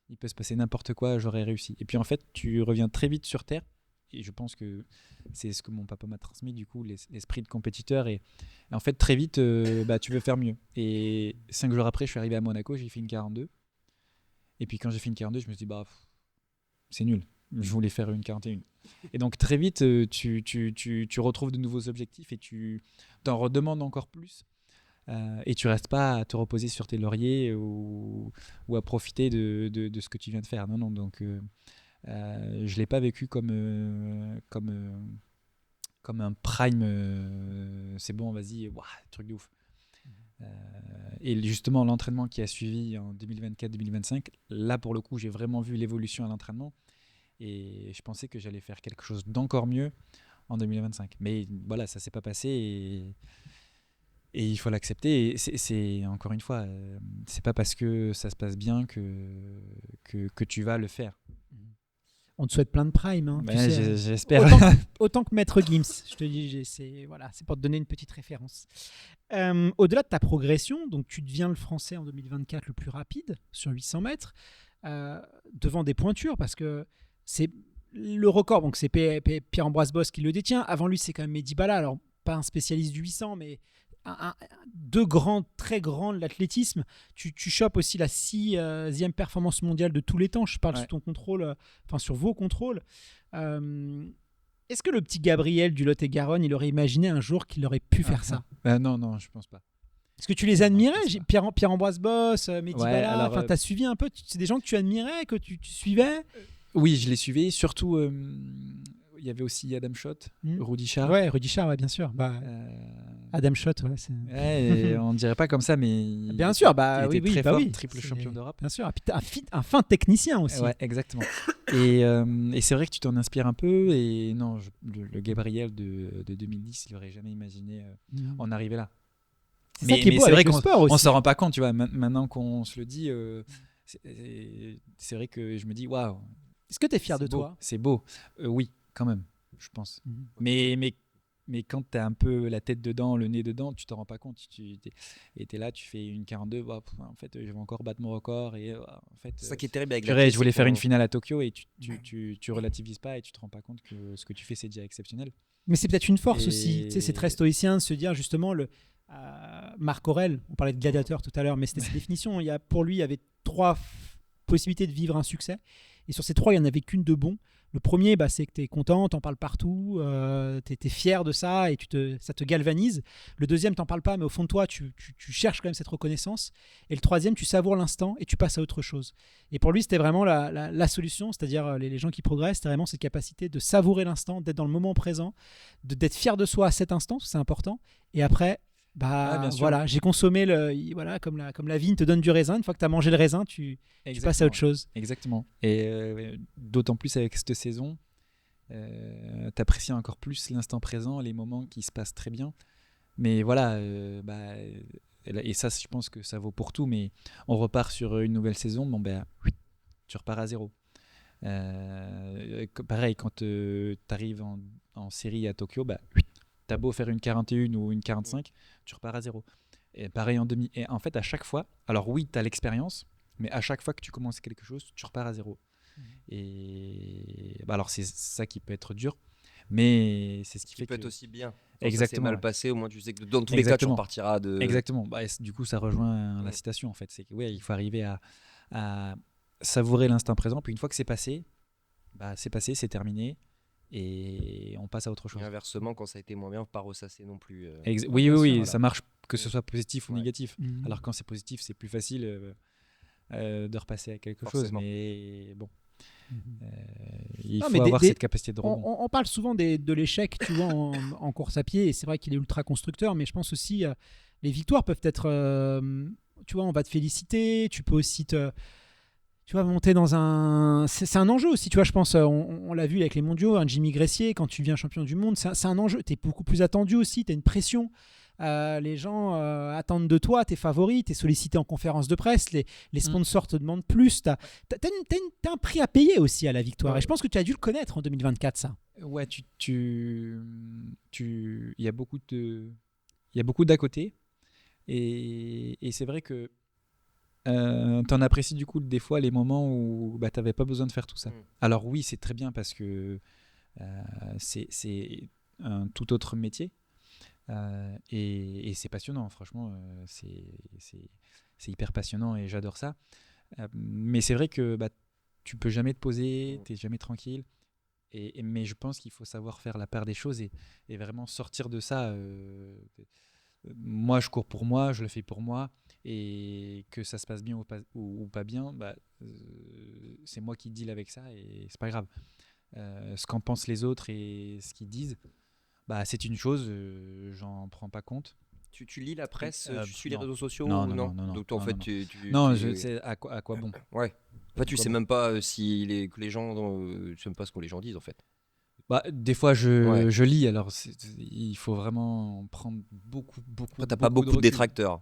Il peut se passer n'importe quoi, j'aurais réussi. Et puis en fait, tu reviens très vite sur Terre. Et je pense que c'est ce que mon papa m'a transmis, du coup, l'esprit de compétiteur. Et en fait, très vite, tu veux faire mieux. Et 5 jours après, je suis arrivé à Monaco, j'ai fait une 42. Et puis quand j'ai fait une 42, je me suis dit, c'est nul. Je voulais faire une 41. Et donc très vite, tu retrouves de nouveaux objectifs et tu t'en redemandes encore plus. Et tu restes pas à te reposer sur tes lauriers ou à profiter de ce que tu viens de faire. Non. Donc, je l'ai pas vécu comme un prime. C'est bon, vas-y, truc de ouf. Et justement, l'entraînement qui a suivi en 2024-2025, là pour le coup, j'ai vraiment vu l'évolution à l'entraînement. Et je pensais que j'allais faire quelque chose d'encore mieux en 2025. Mais voilà, ça s'est pas passé et il faut l'accepter. Et c'est encore une fois, c'est pas parce que ça se passe bien que tu vas le faire. On te souhaite plein de prime. Hein, j'espère. Autant que Maître Gims. Je te dis, c'est pour te donner une petite référence. Au-delà de ta progression, donc tu deviens le Français en 2024 le plus rapide sur 800 mètres, devant des pointures, parce que c'est le record. Donc c'est Pierre-Ambroise Bosse qui le détient. Avant lui, c'est quand même Mehdi Bala. Alors, pas un spécialiste du 800, mais très grands de l'athlétisme. Tu chopes aussi la 6e performance mondiale de tous les temps. Je parle sous ton contrôle, sur vos contrôles. Est-ce que le petit Gabriel du Lot-et-Garonne, il aurait imaginé un jour qu'il aurait pu faire ça? Non, je pense pas. Est-ce que tu les admirais? Pierre-Ambroise Bosse, Mehdi Bala, t'as suivi un peu? C'est des gens que tu admirais, que tu suivais? Oui, je les suivais. Surtout, il y avait aussi Adam Schott, Mm. Rudy Shah. Ouais, Rudy Shah, ouais, bien sûr. Bah, Euh, Adam Schott, ouais. ouais, on dirait pas comme ça, mais Bien sûr, bah il était oui, très bah fort, oui. triple C'est- champion d'Europe. Bien sûr. Et puis un fin technicien aussi. Ouais, exactement. Et c'est vrai que tu t'en inspires un peu. Et non, le Gabriel de 2010, il n'aurait jamais imaginé Mm. en arriver là. C'est ça qui est beau c'est vrai avec le qu'on sport aussi. on s'en rend pas compte, tu vois. Maintenant qu'on se le dit, c'est vrai que je me dis, waouh. Est-ce que tu es fier de C'est beau, toi? C'est beau. Oui, quand même, je pense. Mm. Mais quand tu as un peu la tête dedans, le nez dedans, tu t'en rends pas compte. Tu es là, tu fais une 42, bah, en fait, je vais encore battre mon record. Et en fait, C'est ça qui est terrible avec je voulais faire une finale à Tokyo et tu relativises pas et tu te rends pas compte que ce que tu fais, c'est déjà exceptionnel. Mais c'est peut-être une force Et- aussi. Tu sais, c'est très stoïcien de se dire justement Marc Aurèle, on parlait de gladiateur tout à l'heure, mais c'était sa définition. Pour lui, il y avait 3 possibilités de vivre un succès. Et sur ces 3, il n'y en avait qu'une de bon. Le premier, c'est que tu es content, tu en parles partout, tu es fier de ça et ça te galvanise. Le deuxième, tu n'en parles pas, mais au fond de toi, tu cherches quand même cette reconnaissance. Et le troisième, tu savoures l'instant et tu passes à autre chose. Et pour lui, c'était vraiment la solution, c'est-à-dire les gens qui progressent, c'était vraiment cette capacité de savourer l'instant, d'être dans le moment présent, d'être fier de soi à cet instant, c'est important. Et après, bien sûr. voilà, j'ai consommé, comme la vigne te donne du raisin, une fois que tu as mangé le raisin, tu passes à autre chose. Exactement. Et d'autant plus avec cette saison, tu apprécies encore plus l'instant présent, les moments qui se passent très bien. Mais voilà, et ça, je pense que ça vaut pour tout. Mais on repart sur une nouvelle saison, tu repars à zéro. Pareil, quand tu arrives en série à Tokyo, t'as beau faire une 41 ou une 45, tu repars à zéro. Et pareil en demi. Et en fait, à chaque fois, alors oui, tu as l'expérience, mais à chaque fois que tu commences quelque chose, tu repars à zéro. Et alors, c'est ça qui peut être dur, mais c'est ce qui fait peut que. être aussi bien. Exactement. Ça s'est mal passé, au moins tu sais que dans tous les cas, tu Exactement. repartiras de. Exactement. Du coup, ça rejoint la citation en fait. C'est que il faut arriver à savourer l'instant présent. Puis une fois que c'est passé, c'est terminé. Et on passe à autre chose. Et inversement, quand ça a été moins bien, pas ressasser non plus. Oui, voilà. ça marche que ce soit positif ou Ouais. négatif. Mhm. Alors quand c'est positif, c'est plus facile de repasser à quelque Forcément. chose. Mais bon, Mhm. il Non, faut mais avoir cette capacité de rebond. On parle souvent de l'échec, tu vois, en course à pied, et c'est vrai qu'il est ultra constructeur, mais je pense aussi les victoires peuvent être, tu vois, on va te féliciter, tu peux aussi tu vois, monter dans un... C'est un enjeu aussi, tu vois, je pense, on l'a vu avec les mondiaux, un Jimmy Gressier, quand tu deviens champion du monde, c'est un enjeu, tu es beaucoup plus attendu aussi, tu as une pression. Les gens attendent de toi, t'es favori, t'es sollicité en conférence de presse, les sponsors te demandent plus. T'as un prix à payer aussi à la victoire. Ouais. Et je pense que tu as dû le connaître en 2024, ça. Ouais, il y a beaucoup d'à côté. Et c'est vrai que t'en apprécies du coup des fois les moments où t'avais pas besoin de faire tout ça. Alors oui, c'est très bien parce que c'est un tout autre métier. Et c'est passionnant, franchement, c'est hyper passionnant et j'adore ça. Mais c'est vrai que tu peux jamais te poser, t'es jamais tranquille. Mais je pense qu'il faut savoir faire la part des choses et vraiment sortir de ça. Moi, je cours pour moi, je le fais pour moi, et que ça se passe bien ou pas bien, c'est moi qui deal avec ça et c'est pas grave. Ce qu'en pensent les autres et ce qu'ils disent, c'est une chose, j'en prends pas compte. Tu lis la presse, tu suis non. les réseaux sociaux Non, ou non, non, non, Donc non, en fait, non. tu Non, je sais à quoi bon. Ouais. En fait, tu sais même pas si que les gens, tu sais même pas ce que les gens disent en fait. Des fois, je lis, alors il faut vraiment prendre beaucoup. Après, t'as pas beaucoup de recul. détracteurs.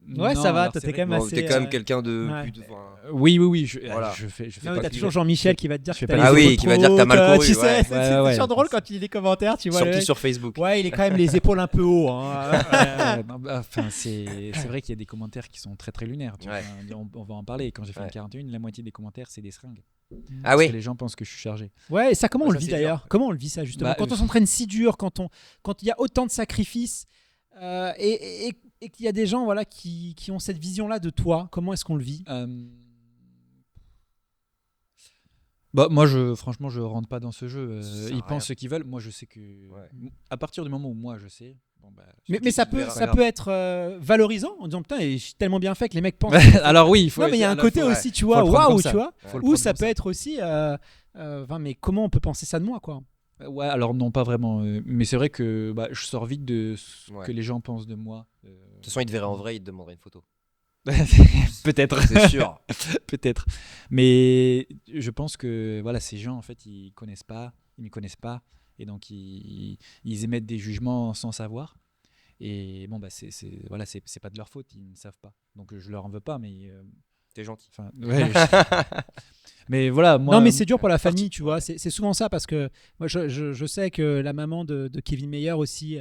Ouais, Non, ça va, alors toi, c'est t'es vrai quand même Non, assez. t'es quand même quelqu'un de ouais. plus de. Oui, Voilà. je fais Non, pas mais t'as plus- toujours Jean-Michel qui va te dire je fais que pas t'as les les épaules épaules qui va dire que t'as mal trop hautes, couru, tu sais, ouais. c'est Ouais. toujours drôle quand tu lis les commentaires, tu vois. le Surtout mec. sur Facebook. Ouais, il est quand même les épaules un peu haut. Hein. Non, c'est vrai qu'il y a des commentaires qui sont très très lunaires. Tu Ouais. vois. On va en parler. Quand j'ai fait Ouais. une 41, la moitié des commentaires, c'est des seringues. Ah Parce oui. que les gens pensent que je suis chargé. Ouais, et ça, comment on Ça, le vit c'est d'ailleurs dur. Comment on le vit ça justement quand on s'entraîne si dur, quand il y a autant de sacrifices et qu'il y a des gens voilà, qui ont cette vision-là de toi, comment est-ce qu'on le vit? Moi, franchement, je rentre pas dans ce jeu. Ça sert à Ils rien. pensent ce qu'ils veulent. Moi, je sais que. Ouais. À partir du moment où moi, je sais. Mais ça tu peut, verras. ça peut être valorisant en disant putain, je suis tellement bien fait que les mecs pensent. Alors oui, il faut. Non, mais il y a un alors, côté faut- aussi, tu faut vois, le prendre waouh, comme ça. tu vois. Faut le Ou prendre ça comme peut être aussi, mais comment on peut penser ça de moi, quoi? Ouais, alors non, pas vraiment. Mais c'est vrai que je sors vite de ce Ouais. que les gens pensent de moi. De toute façon, il te verrait en vrai, il te demanderait une photo. Peut-être. C'est sûr. Peut-être. Mais je pense que voilà, ces gens, en fait, ils me connaissent pas. Et donc, ils émettent des jugements sans savoir. Et bon, voilà, c'est pas de leur faute, ils ne savent pas. Donc, je leur en veux pas, mais. T'es gentil. Enfin, ouais, mais voilà, Non, moi. mais c'est dur pour la famille, parti- tu vois. ouais. C'est souvent ça parce que moi, je sais que la maman de Kevin Meyer aussi,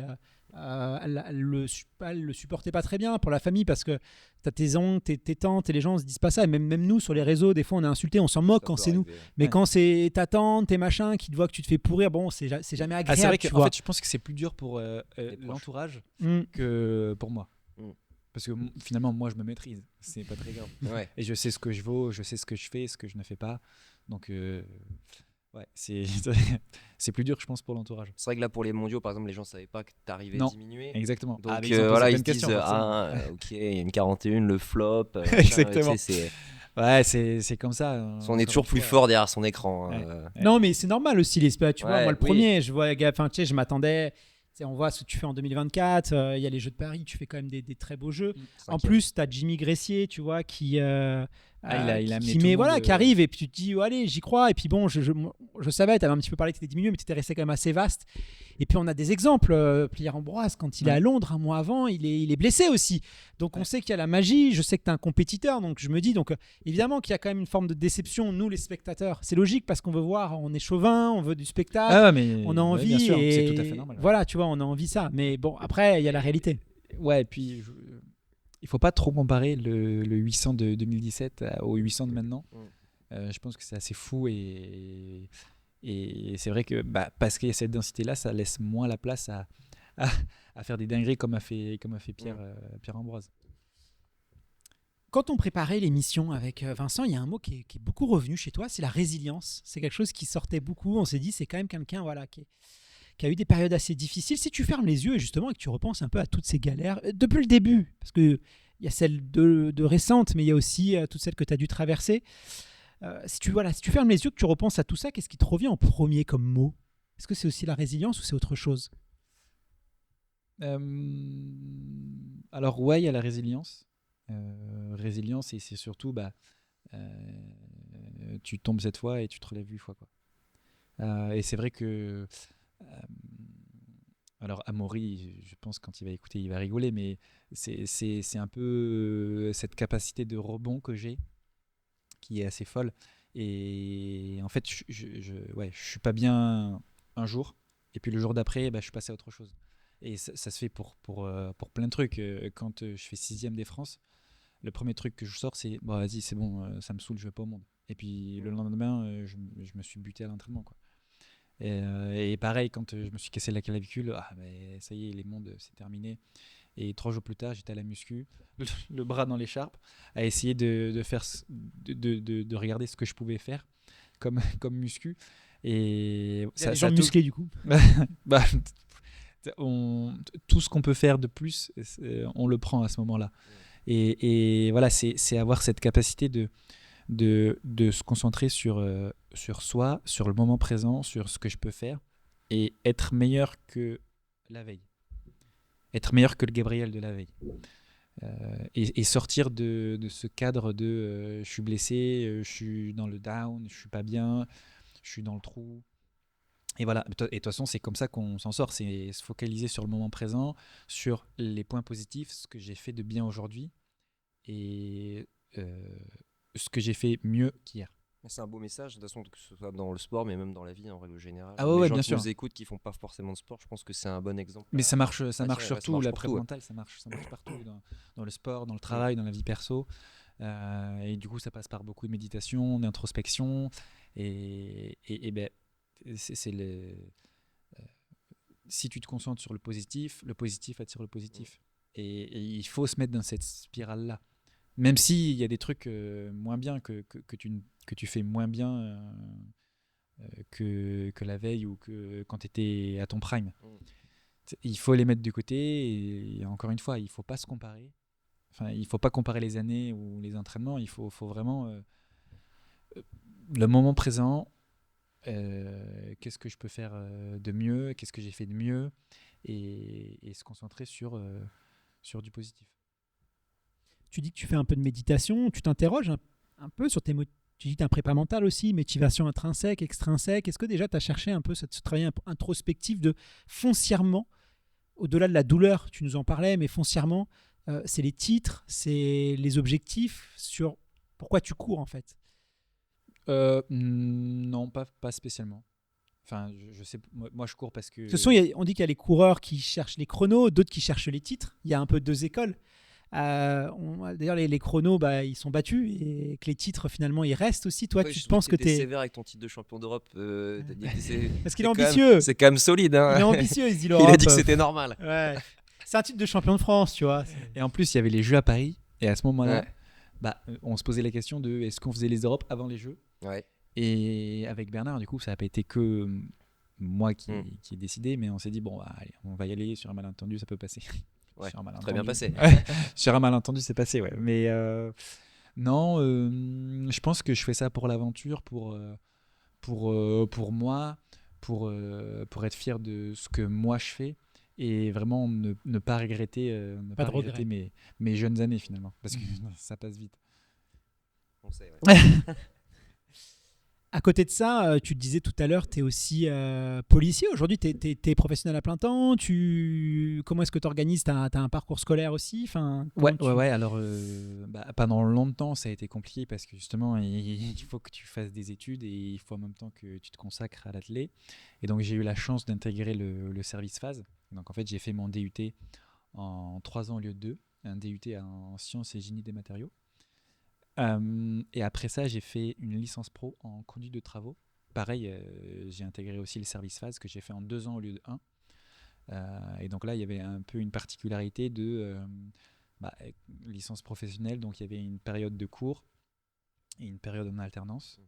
elle le supportait pas très bien pour la famille parce que t'as tes oncles, tes tantes et les gens se disent pas ça. Et même nous sur les réseaux, des fois on est insulté, on s'en moque Ça quand peut c'est nous. arriver. Mais Ouais. quand c'est ta tante, tes machins qui te voient que tu te fais pourrir, bon, c'est jamais Ah, agréable. c'est vrai tu qu'en vois. fait, je pense que c'est plus dur pour proches. l'entourage Mm. que pour moi. Mm. Parce que finalement, moi, je me maîtrise. C'est pas très grave. Ouais. Et je sais ce que je vaux, je sais ce que je fais, ce que je ne fais pas. Donc, ouais, c'est plus dur, je pense, pour l'entourage. C'est vrai que là, pour les mondiaux, par exemple, les gens savaient pas que t'arrivais Non. à diminuer. Exactement. Donc mais ils ont posé voilà, plein ils de se disent questions, forcément. ok, il y a une 41, le flop. machin, Exactement. tu sais, Ouais, c'est comme ça. on est toujours plus fort derrière son écran. Ouais. Ouais. Non, mais c'est normal aussi, tu vois. Ouais, Moi, le oui. premier, je vois, enfin, tu sais, je m'attendais. Tu sais, on voit ce que tu fais en 2024. Il y a les Jeux de Paris, tu fais quand même des très beaux jeux. En Cinquième. plus, tu as Jimmy Gressier, tu vois, qui, il a amené qui tout le met, monde, voilà, qui arrive et puis tu te dis, oh, allez, j'y crois. Et puis bon, je savais, tu avais un petit peu parlé que tu étais diminué, mais tu étais resté quand même assez vaste. Et puis on a des exemples. Pierre-Ambroise, quand il est Ouais. à Londres un mois avant, il est blessé aussi. Donc on Ouais. sait qu'il y a la magie. Je sais que tu es un compétiteur. Donc je me dis, évidemment qu'il y a quand même une forme de déception, nous les spectateurs. C'est logique parce qu'on veut voir, on est chauvin, on veut du spectacle. Ah, mais On a ouais, envie bien sûr, et c'est tout à fait normal. voilà, tu vois, on a envie ça. Mais bon, après, il y a la réalité. Ouais, et puis il faut pas trop comparer le 800 de 2017 au 800 de maintenant. Je pense que c'est assez fou et c'est vrai que parce qu'il y a cette densité-là, ça laisse moins la place à faire des dingueries comme a fait Pierre-Ambroise. Quand on préparait l'émission avec Vincent, il y a un mot qui est beaucoup revenu chez toi, c'est la résilience. C'est quelque chose qui sortait beaucoup. On s'est dit, c'est quand même quelqu'un voilà, qui a eu des périodes assez difficiles. Si tu fermes les yeux justement et que tu repenses un peu à toutes ces galères, depuis le début, parce qu'il y a celles de récentes, mais il y a aussi toutes celles que tu as dû traverser. Si tu fermes les yeux, que tu repenses à tout ça, qu'est-ce qui te revient en premier comme mot? Est-ce que c'est aussi la résilience ou c'est autre chose? Alors ouais, il y a la résilience. Résilience, et c'est surtout tu tombes cette fois et tu te relèves 8 fois, quoi. Et c'est vrai que alors Amaury, je pense quand il va écouter, il va rigoler, mais c'est un peu cette capacité de rebond que j'ai qui est assez folle. Et en fait, je suis pas bien un jour, et puis le jour d'après, je suis passé à autre chose. Et ça se fait pour plein de trucs. Quand je fais 6e des France, le premier truc que je sors, c'est bon, vas-y, c'est bon, ça me saoule, je vais pas au monde. Et puis le lendemain, je me suis buté à l'entraînement, quoi. Et pareil, quand je me suis cassé la clavicule, ça y est, les mondes, c'est terminé. Et 3 jours plus tard, j'étais à la muscu, le bras dans l'écharpe, à essayer de faire, de regarder ce que je pouvais faire comme muscu. Et Il y a des gens musclés du coup. Tout ce qu'on peut faire de plus, on le prend à ce moment-là. Et voilà, c'est avoir cette capacité de se concentrer sur soi, sur le moment présent, sur ce que je peux faire, et être meilleur que la veille. Être meilleur que le Gabriel de la veille. Et sortir de ce cadre de je suis blessé, je suis dans le down, je suis pas bien, je suis dans le trou. Et voilà, et de toute façon, c'est comme ça qu'on s'en sort, c'est se focaliser sur le moment présent, sur les points positifs, ce que j'ai fait de bien aujourd'hui, et ce que j'ai fait mieux qu'hier. C'est un beau message, de toute façon, que ce soit dans le sport, mais même dans la vie en règle générale. Ah ouais, les ouais, gens bien qui sûr. nous écoutent, qui font pas forcément de sport, je pense que c'est un bon exemple. Mais ça marche ça surtout, marche la pour prep tout, ouais. mentale, ça marche partout, dans le sport, dans le travail, dans la vie perso. Et du coup, ça passe par beaucoup de méditation, d'introspection. Et c'est si tu te concentres sur le positif attire le positif. Et il faut se mettre dans cette spirale-là. Même s'il y a des trucs moins bien que tu fais moins bien que la veille ou que quand tu étais à ton prime. Il faut les mettre de côté et encore une fois, il ne faut pas se comparer. Enfin, il ne faut pas comparer les années ou les entraînements. Il faut vraiment le moment présent, qu'est-ce que je peux faire de mieux, qu'est-ce que j'ai fait de mieux, et se concentrer sur du positif. Tu dis que tu fais un peu de méditation, tu t'interroges un peu sur tes tu dis que tu as un prépa mental aussi, motivation intrinsèque, extrinsèque. Est-ce que déjà tu as cherché un peu ce travail introspectif de foncièrement, au-delà de la douleur, tu nous en parlais, mais foncièrement, c'est les titres, c'est les objectifs sur pourquoi tu cours en fait? Non, pas spécialement. Enfin, je sais, moi je cours parce que... On dit qu'il y a les coureurs qui cherchent les chronos, d'autres qui cherchent les titres. Il y a un peu deux écoles. D'ailleurs, les chronos, ils sont battus et que les titres, finalement, ils restent aussi. Toi, tu penses que tu es sévère avec ton titre de champion d'Europe. Parce qu'il est ambitieux. C'est quand même solide. Hein. Il est ambitieux, il se dit Il l'Europe. a dit que c'était normal. Ouais. C'est un titre de champion de France, tu vois. Et en plus, il y avait les Jeux à Paris. Et à ce moment-là, Ouais. on se posait la question de est-ce qu'on faisait les Europes avant les Jeux. Ouais. Et avec Bernard, du coup, ça n'a pas été que moi qui ai décidé, mais on s'est dit, bon, allez, on va y aller, sur un malentendu, ça peut passer. Ouais, sur un malentendu. très bien passé. Sur un malentendu, c'est passé, ouais. Mais non, je pense que je fais ça pour l'aventure, pour moi, pour être fier de ce que moi je fais, et vraiment ne pas regretter, mes jeunes années finalement, parce que ça passe vite. On sait, ouais. À côté de ça, tu te disais tout à l'heure, tu es aussi policier. Aujourd'hui, tu es professionnel à plein temps. Comment est-ce que tu organises? Tu as un parcours scolaire aussi? Ouais. Alors, pendant longtemps, ça a été compliqué parce que justement, il faut que tu fasses des études et il faut en même temps que tu te consacres à l'athlé. Et donc, j'ai eu la chance d'intégrer le service phase. Donc, en fait, j'ai fait mon DUT en 3 ans au lieu de 2. Un DUT en sciences et génie des matériaux. Et après ça, j'ai fait une licence pro en conduite de travaux. Pareil, j'ai intégré aussi le service phase que j'ai fait en 2 ans au lieu de 1. Et donc là, il y avait un peu une particularité de licence professionnelle. Donc il y avait une période de cours et une période en alternance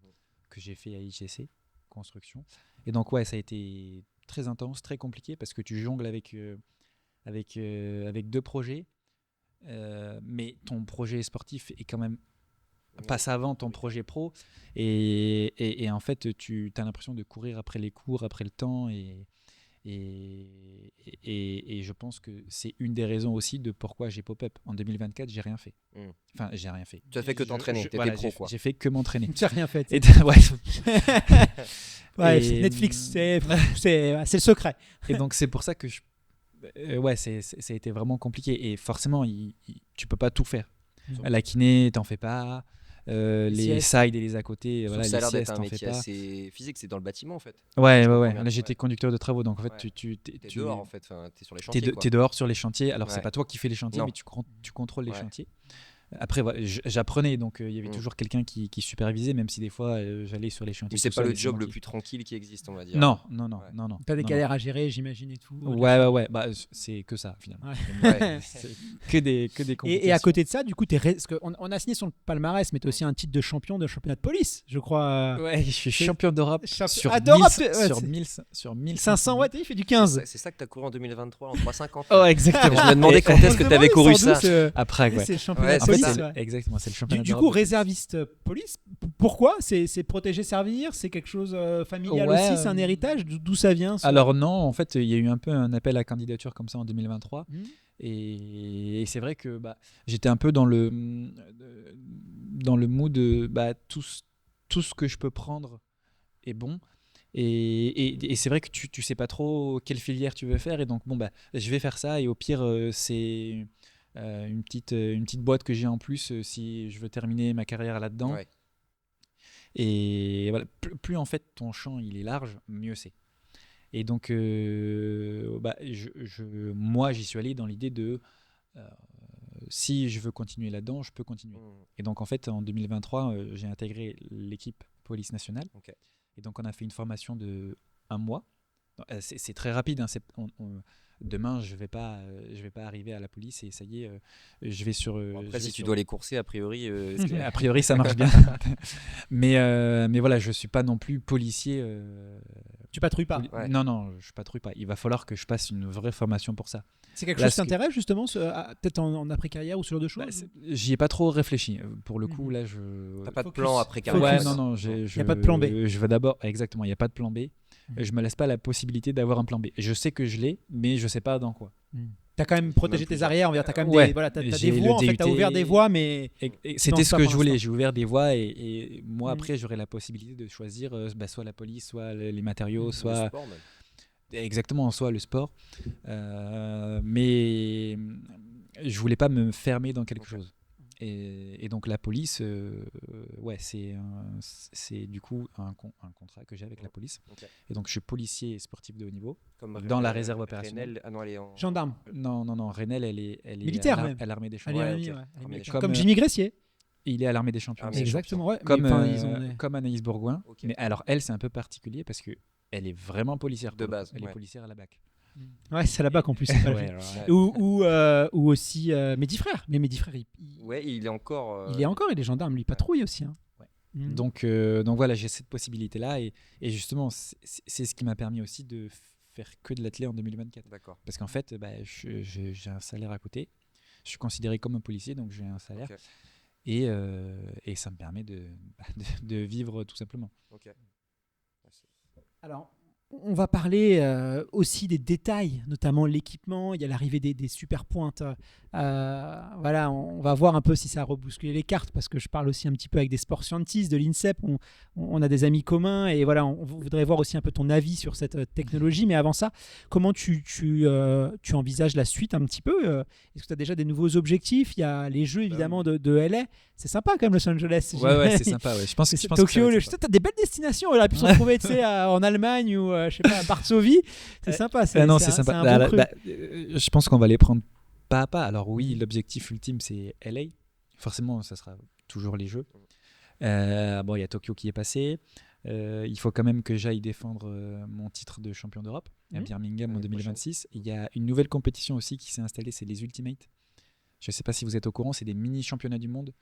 que j'ai fait à IGC, construction. Et donc ouais, ça a été très intense, très compliqué parce que tu jongles avec 2 projets. Mais ton projet sportif est quand même passe avant ton projet pro et en fait tu as l'impression de courir après les cours, après le temps et je pense que c'est une des raisons aussi de pourquoi j'ai pop-up. En 2024, j'ai rien fait. Enfin, j'ai rien fait. Tu as fait que t'entraîner, t'étais pro quoi. J'ai fait que m'entraîner. Tu n'as rien fait. Ouais. C'est Netflix, c'est le secret. Et donc c'est pour ça que ça a été vraiment compliqué et forcément tu peux pas tout faire. La kiné, t'en fais pas. Les sides et les à côté, ça a l'air les d'être siestes, un t'en fais métier pas. assez physique, c'est dans le bâtiment en fait. Ouais. Là, j'étais conducteur de travaux, donc en fait, tu t'es dehors en fait, t'es sur les chantiers. T'es dehors sur les chantiers. Alors, c'est pas toi qui fais les chantiers, Non. mais tu contrôles les chantiers. Après, j'apprenais, donc il y avait toujours quelqu'un qui supervisait, même si des fois j'allais sur les chantiers. Mais c'est pas le job le plus tranquille qui existe, on va dire. Non. T'as des galères à gérer, j'imagine et tout. Ouais. C'est que ça finalement. Ouais. que des complications. Et à côté de ça, du coup, parce qu'on a signé sur le palmarès, mais t'as aussi un titre de champion de championnat de police, je crois. Ouais, je suis champion d'Europe sur 1500. Ouais, il fait du 15. C'est ça que t'as couru en 2023 en 3,50. Oh, exactement. Je me demandais quand est-ce que t'avais couru ça. Après, ouais. C'est le championnat de En fait, police. exactement, c'est le championnat Du d'Europe. coup, réserviste police, pourquoi? C'est protéger, servir? C'est quelque chose familial aussi? C'est un héritage? D'où ça vient? Alors non, en fait, il y a eu un peu un appel à candidature comme ça en 2023. Et c'est vrai que j'étais un peu dans le mood de tout ce que je peux prendre est bon. Et c'est vrai que tu sais pas trop quelle filière tu veux faire. Et donc, je vais faire ça. Et au pire, c'est une petite boîte que j'ai en plus si je veux terminer ma carrière là-dedans. Ouais. Et voilà, plus en fait ton champ il est large, mieux c'est. Et donc moi j'y suis allé dans l'idée de si je veux continuer là-dedans, je peux continuer. Et donc en fait en 2023 j'ai intégré l'équipe police nationale. Okay. Et donc on a fait une formation de 1 mois. C'est très rapide, hein, demain je vais pas arriver à la police et ça y est je vais sur après si tu dois les courser a priori a priori ça marche bien. mais voilà, je suis pas non plus policier Tu patrouilles pas. Ouais. Non, je patrouille pas. Il va falloir que je passe une vraie formation pour ça. C'est quelque Là, chose qui ce qui- t'intéresse justement, peut-être en après-carrière ou ce genre de choses? J'y ai pas trop réfléchi. Pour le coup, Mhm. là, je. T'as pas de Focus. plan après Focus. Ouais, carrière. non, Y a pas de plan B. Je vais d'abord. Exactement, il n'y a pas de plan B. Mhm. Je me laisse pas la possibilité d'avoir un plan B. Je sais que je l'ai, mais je sais pas dans quoi. T'as quand même protégé Même tes plusieurs. arrières, t'as quand même Ouais. des, voilà, t'as J'ai des le voies, en fait, t'as DUT. ouvert des voies, mais Et Non, c'était ce pas que pour je voulais. l'instant. J'ai ouvert des voies et moi, Mhm. après, j'aurai la possibilité de choisir soit la police, soit les matériaux, Le soit. sport, même. Exactement, soit le sport. Mais je voulais pas me fermer dans quelque chose. Et donc la police, ouais, c'est du coup un contrat que j'ai avec la police. Ok. Et donc je suis policier et sportif de haut niveau. Comme Dans la réserve opérationnelle. Renel- Ah non, elle est en. gendarme. Non, Renel, elle est Militaire, même. à l'armée des Elle champions. est Ouais, amie, ok. ouais. Elle est Armée des militaire. champions. Comme Jimmy Gressier. Il est à l'armée des champions. Armée des Exactement, ouais. Comme, Mais, enfin, ils ont des- comme Anaïs Bourgoin. Ok. Mais alors elle, c'est un peu particulier parce que elle est vraiment policière De pour le coup. base, Elle ouais. est policière à la BAC. Ouais, c'est là-bas qu'en plus. Ouais, alors, Ouais. Ou aussi Mehdi Frère. Mais Mehdi Frère, Ouais, il est encore. il est encore, il est gendarme, lui, il patrouille aussi. Hein. Ouais. Mhm. Donc voilà, j'ai cette possibilité-là et justement, c'est ce qui m'a permis aussi de faire que de l'athlé en 2024. D'accord. Parce qu'en fait, j'ai un salaire à côté. Je suis considéré comme un policier, donc j'ai un salaire. Ok. Et ça me permet de vivre tout simplement. Ok. Alors, on va parler aussi des détails, notamment l'équipement. Il y a l'arrivée des super pointes. Voilà, on va voir un peu si ça a rebousculé les cartes, parce que je parle aussi un petit peu avec des sport scientists de l'INSEP. On a des amis communs et voilà, on voudrait voir aussi un peu ton avis sur cette technologie. Mais avant ça, comment tu envisages la suite un petit peu? Est-ce que tu as déjà des nouveaux objectifs? Il y a les jeux évidemment de LA. C'est sympa quand même Los Angeles. Ouais, c'est sympa. Ouais. Je pense que Tokyo, ça va être sympa. tu as des belles destinations. On aurait pu se retrouver tu sais, en Allemagne ou je sais pas, à Varsovie. C'est sympa. Non, c'est sympa. un bon cru. Je pense qu'on va les prendre pas à pas. Alors oui, l'objectif ultime, c'est LA. Forcément, ça sera toujours les Jeux. Bon, il y a Tokyo qui est passé. Il faut quand même que j'aille défendre mon titre de champion d'Europe à Birmingham en L'année 2026. Il y a une nouvelle compétition aussi qui s'est installée, c'est les Ultimate. Je ne sais pas si vous êtes au courant, c'est des mini-championnats du monde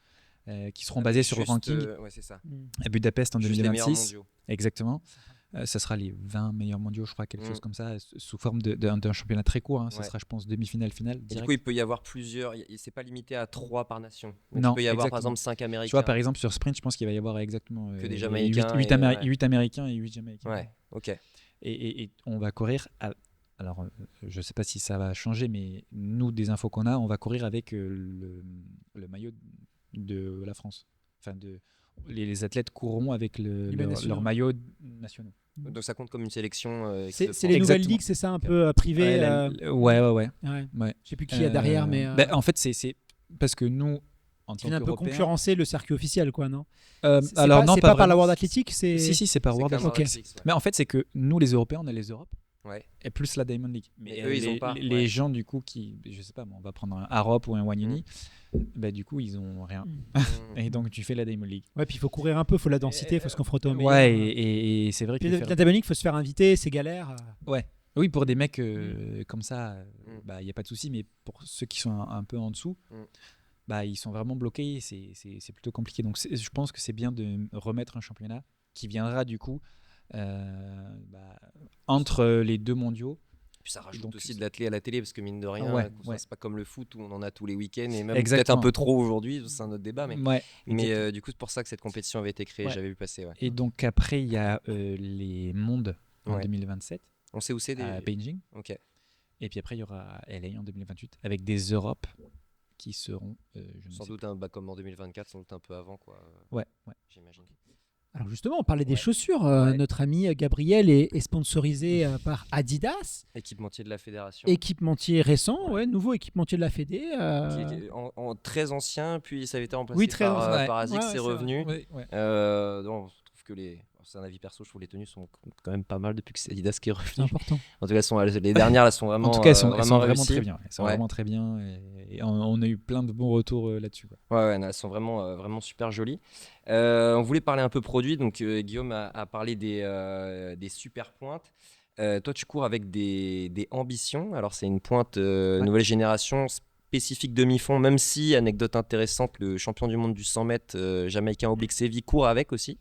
qui seront basés sur le Juste, ranking ouais, c'est ça. à Budapest en Juste les meilleurs 2026. mondiaux. Exactement. Ça sera les 20 meilleurs mondiaux, je crois, quelque Mm. chose comme ça, sous forme d'un championnat très court. Hein. Ça Ouais. sera, je pense, demi-finale, finale. Et du direct. coup, il peut y avoir plusieurs. C'est pas limité à 3 par nation. Donc, Non, il peut y avoir par exactement. exemple 5 Américains. Tu vois, par exemple, sur sprint, je pense qu'il va y avoir exactement Que des Jamaïcains 8 et- ouais. Américains et 8 Jamaïcains. Ouais, ok. Et on va courir. Alors, je ne sais pas si ça va changer, mais nous, des infos qu'on a, on va courir avec le maillot de la France. Enfin, les athlètes courront avec leur maillot nationaux. Donc ça compte comme une sélection. C'est équipe de les France. nouvelles Exactement. ligues, c'est ça, un peu privées. Ouais. Ouais. Ouais. Je sais plus qui il y a derrière, mais En fait, c'est parce que nous, en tu tant viens un peu qu'Européens. concurrencer le circuit officiel, quoi, non? Alors, non, c'est pas par la vraiment. World Athletic, c'est. Si, c'est par C'est World comme Athletic. Ok. Athletics, ouais. Mais en fait, c'est que nous, les Européens, on a les Europes. Ouais. Et plus la Diamond League. Mais eux, ils ont pas, les ouais. gens, du coup, qui, je sais pas, on va prendre un Harop ou un Wanyoni, bah, du coup, ils ont rien. Et donc, tu fais la Diamond League. Ouais, puis il faut courir un peu, il faut la densité, il faut se confronter au meilleur. Ouais, et c'est vrai que Puis la Diamond League, il faut se faire inviter, c'est galère. oui, pour des mecs comme ça, Mm. il n'y a pas de souci, mais pour ceux qui sont un peu en dessous, bah, ils sont vraiment bloqués, c'est plutôt compliqué. Donc, je pense que c'est bien de remettre un championnat qui viendra, du coup, entre les deux mondiaux. Puis ça rajoute Donc, aussi de l'athlé à la télé parce que mine de rien, Ouais. c'est pas comme le foot où on en a tous les week-ends et même peut-être Exactement. un peu trop aujourd'hui, c'est un autre débat. Mais Ouais. du coup, c'est pour ça que cette compétition avait été créée, Ouais. j'avais vu passer. Ouais. Et donc, après, il y a les mondes en Ouais. 2027 On sait où c'est à Beijing. Ok. Et puis après, il y aura LA en 2028 avec des Europes qui seront, je ne Sans sais doute comme en 2024, sans doute un peu avant, quoi. pas. Ouais. J'imagine. Alors justement, on parlait des Ouais. chaussures. Ouais. Notre ami Gabriel est sponsorisé par Adidas, Équipementier de la fédération. équipementier récent, ouais, nouveau équipementier de la Fédé. Qui est très ancien, puis ça avait été remplacé Oui, très par, ancien. par ASICS, Ouais, c'est c'est revenu. Ouais. Non, je trouve que c'est un avis perso, je trouve les tenues sont quand même pas mal depuis que c'est Adidas qui est C'est revenu. important. En tout cas, les dernières, elles sont vraiment, En tout cas, elles sont vraiment réussies. très bien. Elles sont Ouais. vraiment très bien. Et on a eu plein de bons retours là-dessus. Quoi. Ouais, non, elles sont vraiment super jolies. On voulait parler un peu produit, donc Guillaume a parlé des super pointes. Toi, tu cours avec des ambitions. Alors, c'est une pointe nouvelle génération spécifique demi-fond, même si, anecdote intéressante, le champion du monde du 100 mètres jamaïcain Oblique Sevi court avec aussi.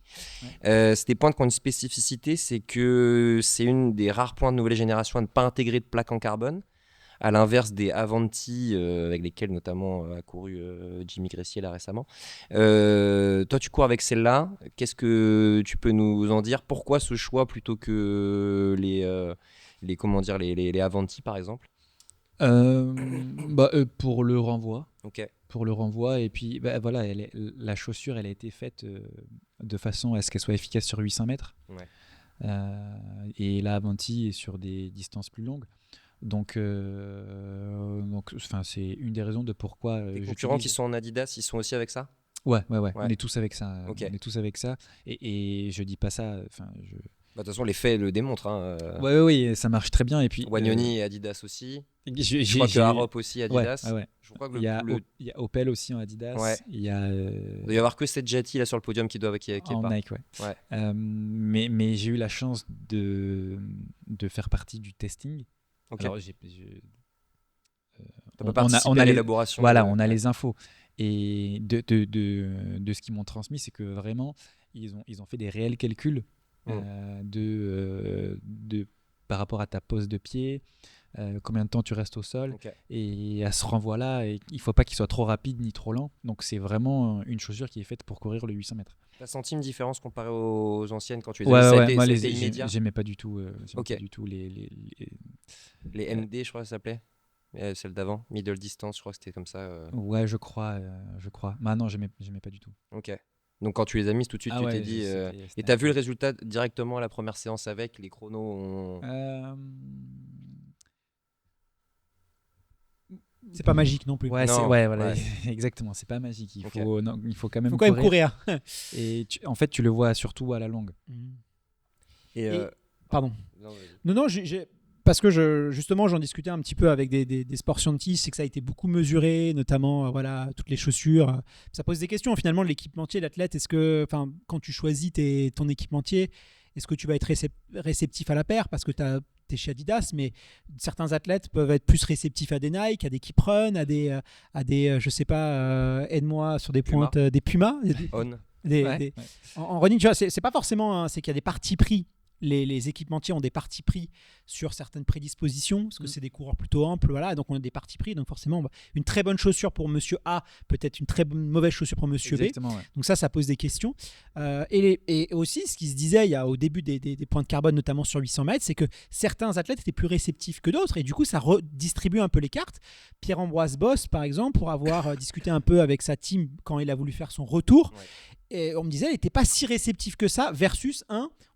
C'est des pointes qui ont une spécificité, c'est que c'est une des rares pointes de nouvelle génération à ne pas intégrer de plaque en carbone, à l'inverse des Avanti avec lesquels notamment a couru Jimmy Gressier là récemment. Toi tu cours avec celle-là, qu'est-ce que tu peux nous en dire? Pourquoi ce choix plutôt que les Avanti par exemple? Pour le renvoi. Ok. Pour le renvoi, et puis voilà, la chaussure elle a été faite de façon à ce qu'elle soit efficace sur 800 mètres. Ouais. Et la Avanti est sur des distances plus longues. Donc, c'est une des raisons de pourquoi. Les concurrents qui sont en Adidas, ils sont aussi avec ça? Ouais. On est tous avec ça. Okay. On est tous avec ça. Et je dis pas ça. De toute façon, les faits le démontrent. Hein. Oui, ça marche très bien. Et puis Wagnoni et Adidas aussi. Je crois que Harop aussi Adidas. Ouais. Je crois que il y a Opel aussi en Adidas. Ouais. Il y a. Il doit y avoir que cette Jetty là sur le podium qui est en pas. Nike, ouais. Mais j'ai eu la chance de faire partie du testing. Okay. Alors, t'as pas participé à l'élaboration. Voilà, on a les infos. Et de ce qu'ils m'ont transmis, c'est que vraiment, ils ont fait des réels calculs par rapport à ta pose de pied, combien de temps tu restes au sol. Okay. Et à ce renvoi-là, il ne faut pas qu'il soit trop rapide ni trop lent. Donc, c'est vraiment une chaussure qui est faite pour courir le 800 mètres. T'as senti une différence comparée aux anciennes quand tu les avais moi, immédiat. J'aimais pas du tout, Okay. pas du tout les MD, je crois que ça s'appelait. Celle d'avant, middle distance, je crois que c'était comme ça. Ouais, je crois. Non, j'aimais pas du tout. Ok. Donc quand tu les as mises tout de suite, tu t'es dit. Et t'as vu le résultat directement à la première séance avec les chronos C'est pas magique non plus. Voilà, exactement. C'est pas magique. Il faut quand même courir. Et en fait, tu le vois surtout à la longue. Et pardon. Non, parce que justement, j'en discutais un petit peu avec des sports scientifiques, c'est que ça a été beaucoup mesuré, notamment toutes les chaussures. Ça pose des questions finalement, l'équipementier, l'athlète. Est-ce que, quand tu choisis ton équipementier, est-ce que tu vas être réceptif à la paire parce que tu es chez Adidas, mais certains athlètes peuvent être plus réceptifs à des Nike, à des Keep Run, à des je sais pas, aide-moi sur des pointes, des Puma. En running, tu vois, c'est pas forcément, c'est qu'il y a des partis pris. Les équipementiers ont des partis pris sur certaines prédispositions, parce que c'est des coureurs plutôt amples, voilà, donc on a des partis pris, donc forcément une très bonne chaussure pour monsieur A peut être une très mauvaise chaussure pour monsieur Exactement, B. Ouais. Donc ça pose des questions. Et aussi, ce qui se disait au début des points de carbone, notamment sur 800 mètres, c'est que certains athlètes étaient plus réceptifs que d'autres, et du coup ça redistribue un peu les cartes. Pierre-Ambroise Boss, par exemple, pour avoir discuté un peu avec sa team quand il a voulu faire son retour, et on me disait il n'était pas si réceptif que ça, versus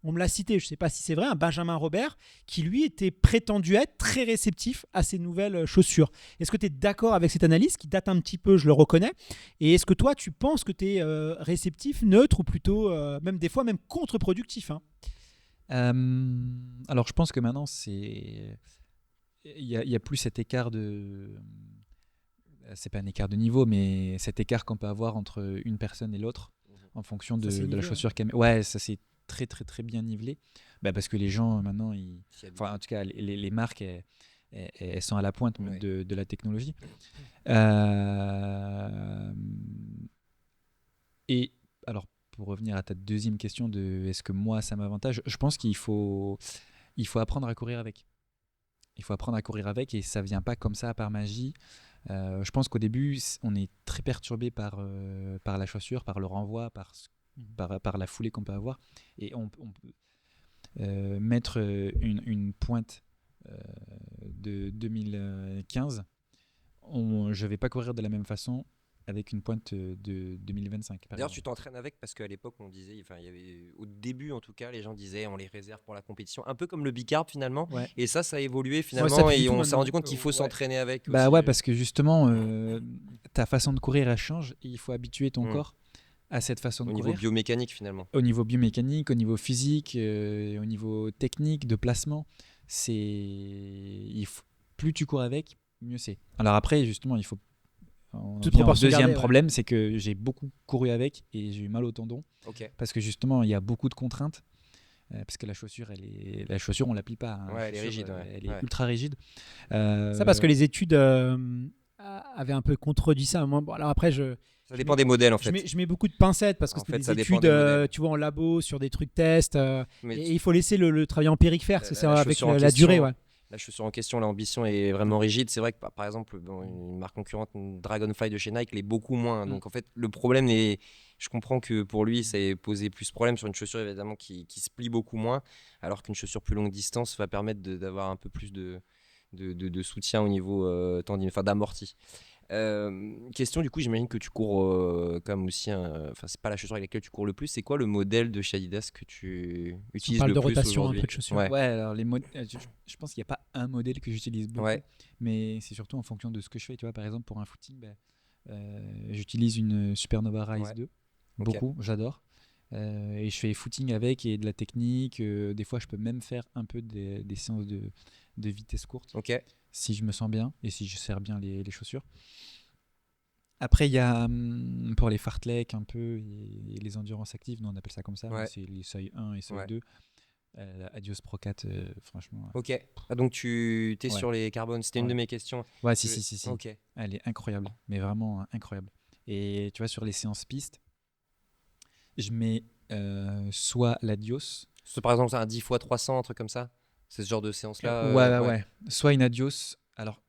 on me l'a cité, je ne sais pas si c'est vrai, un Benjamin Robert qui lui était prétendu être très réceptif à ces nouvelles chaussures. Est-ce que tu es d'accord avec cette analyse qui date un petit peu, je le reconnais, et est-ce que toi tu penses que tu es réceptif, neutre, ou plutôt même des fois même contre-productif Alors je pense que maintenant il y a plus cet écart c'est pas un écart de niveau, mais cet écart qu'on peut avoir entre une personne et l'autre en fonction de la chaussure qu'elle met. Ouais, ça c'est très très très bien nivelé, parce que les gens maintenant, en tout cas les marques elles sont à la pointe de la technologie. Et alors pour revenir à ta deuxième question de est-ce que moi ça m'avantage, je pense qu'il faut apprendre à courir avec. Il faut apprendre à courir avec, et ça vient pas comme ça par magie. Je pense qu'au début, on est très perturbé par la chaussure, par le renvoi, par la foulée qu'on peut avoir. Et on peut mettre une pointe de 2015. Je ne vais pas courir de la même façon avec une pointe de 2025. D'ailleurs, tu t'entraînes avec, parce qu'à l'époque, on disait, il y avait, au début en tout cas, les gens disaient on les réserve pour la compétition, un peu comme le bicarb finalement. Ouais. Et ça a évolué finalement, et on s'est rendu compte qu'il faut s'entraîner avec. Aussi. Parce que justement, ta façon de courir elle change, et il faut habituer ton corps à cette façon de courir. Au niveau biomécanique finalement. Au niveau biomécanique, au niveau physique, au niveau technique, de placement, plus tu cours avec, mieux c'est. Alors après, justement, il faut. Deuxième problème, c'est que j'ai beaucoup couru avec et j'ai eu mal au tendon. Parce que justement, il y a beaucoup de contraintes. Parce que la chaussure, on ne l'applique pas. Elle est rigide. Elle est ultra rigide. Ça, parce que les études avait un peu contredit ça. Moi, bon, alors après, Ça dépend des modèles en je fait. mets beaucoup de pincettes parce que En c'était fait, ça des dépend études, des modèles. tu vois, en labo sur des trucs tests. Mais Et il faut laisser le travail empirique faire. C'est la avec chaussure en la question, durée, ouais. La chaussure en question, l'ambition est vraiment rigide. C'est vrai que par exemple, une marque concurrente, une Dragonfly de chez Nike, l'est beaucoup moins. Donc en fait, le problème est. Je comprends que pour lui, ça ait posé plus de problèmes sur une chaussure évidemment qui se plie beaucoup moins, alors qu'une chaussure plus longue distance va permettre d'avoir un peu plus de soutien au niveau d'amorti. Question du coup, j'imagine que tu cours comme aussi, enfin c'est pas la chaussure avec laquelle tu cours le plus. C'est quoi le modèle de chez Adidas que tu utilises parle le de plus rotation un aujourd'hui? peu de chaussures. Ouais. Ouais, alors je pense qu'il n'y a pas un modèle que j'utilise beaucoup, Ouais. mais c'est surtout en fonction de ce que je fais. Tu vois, par exemple, pour un footing, j'utilise une Supernova Rise Ouais. 2, Ok. beaucoup, j'adore. Et je fais footing avec et de la technique. Des fois, je peux même faire un peu des séances de vitesse courte Ok. si je me sens bien et si je serre bien les chaussures. Après, il y a pour les fartlek un peu et les endurances actives, nous on appelle ça comme ça, Ouais. mais c'est les seuils 1 et seuil Ouais. 2. Adios Pro 4, franchement. Ok. Ah, donc tu es Ouais. sur les carbones. C'était une Ouais. de mes questions. Ouais, si. Ok. Elle est incroyable, mais vraiment incroyable. Et tu vois, sur les séances pistes, je mets soit l'Adios. Par exemple, c'est un 10 x 300, un truc comme ça. C'est ce genre de séance-là. Ouais. Soit une Adios. Alors,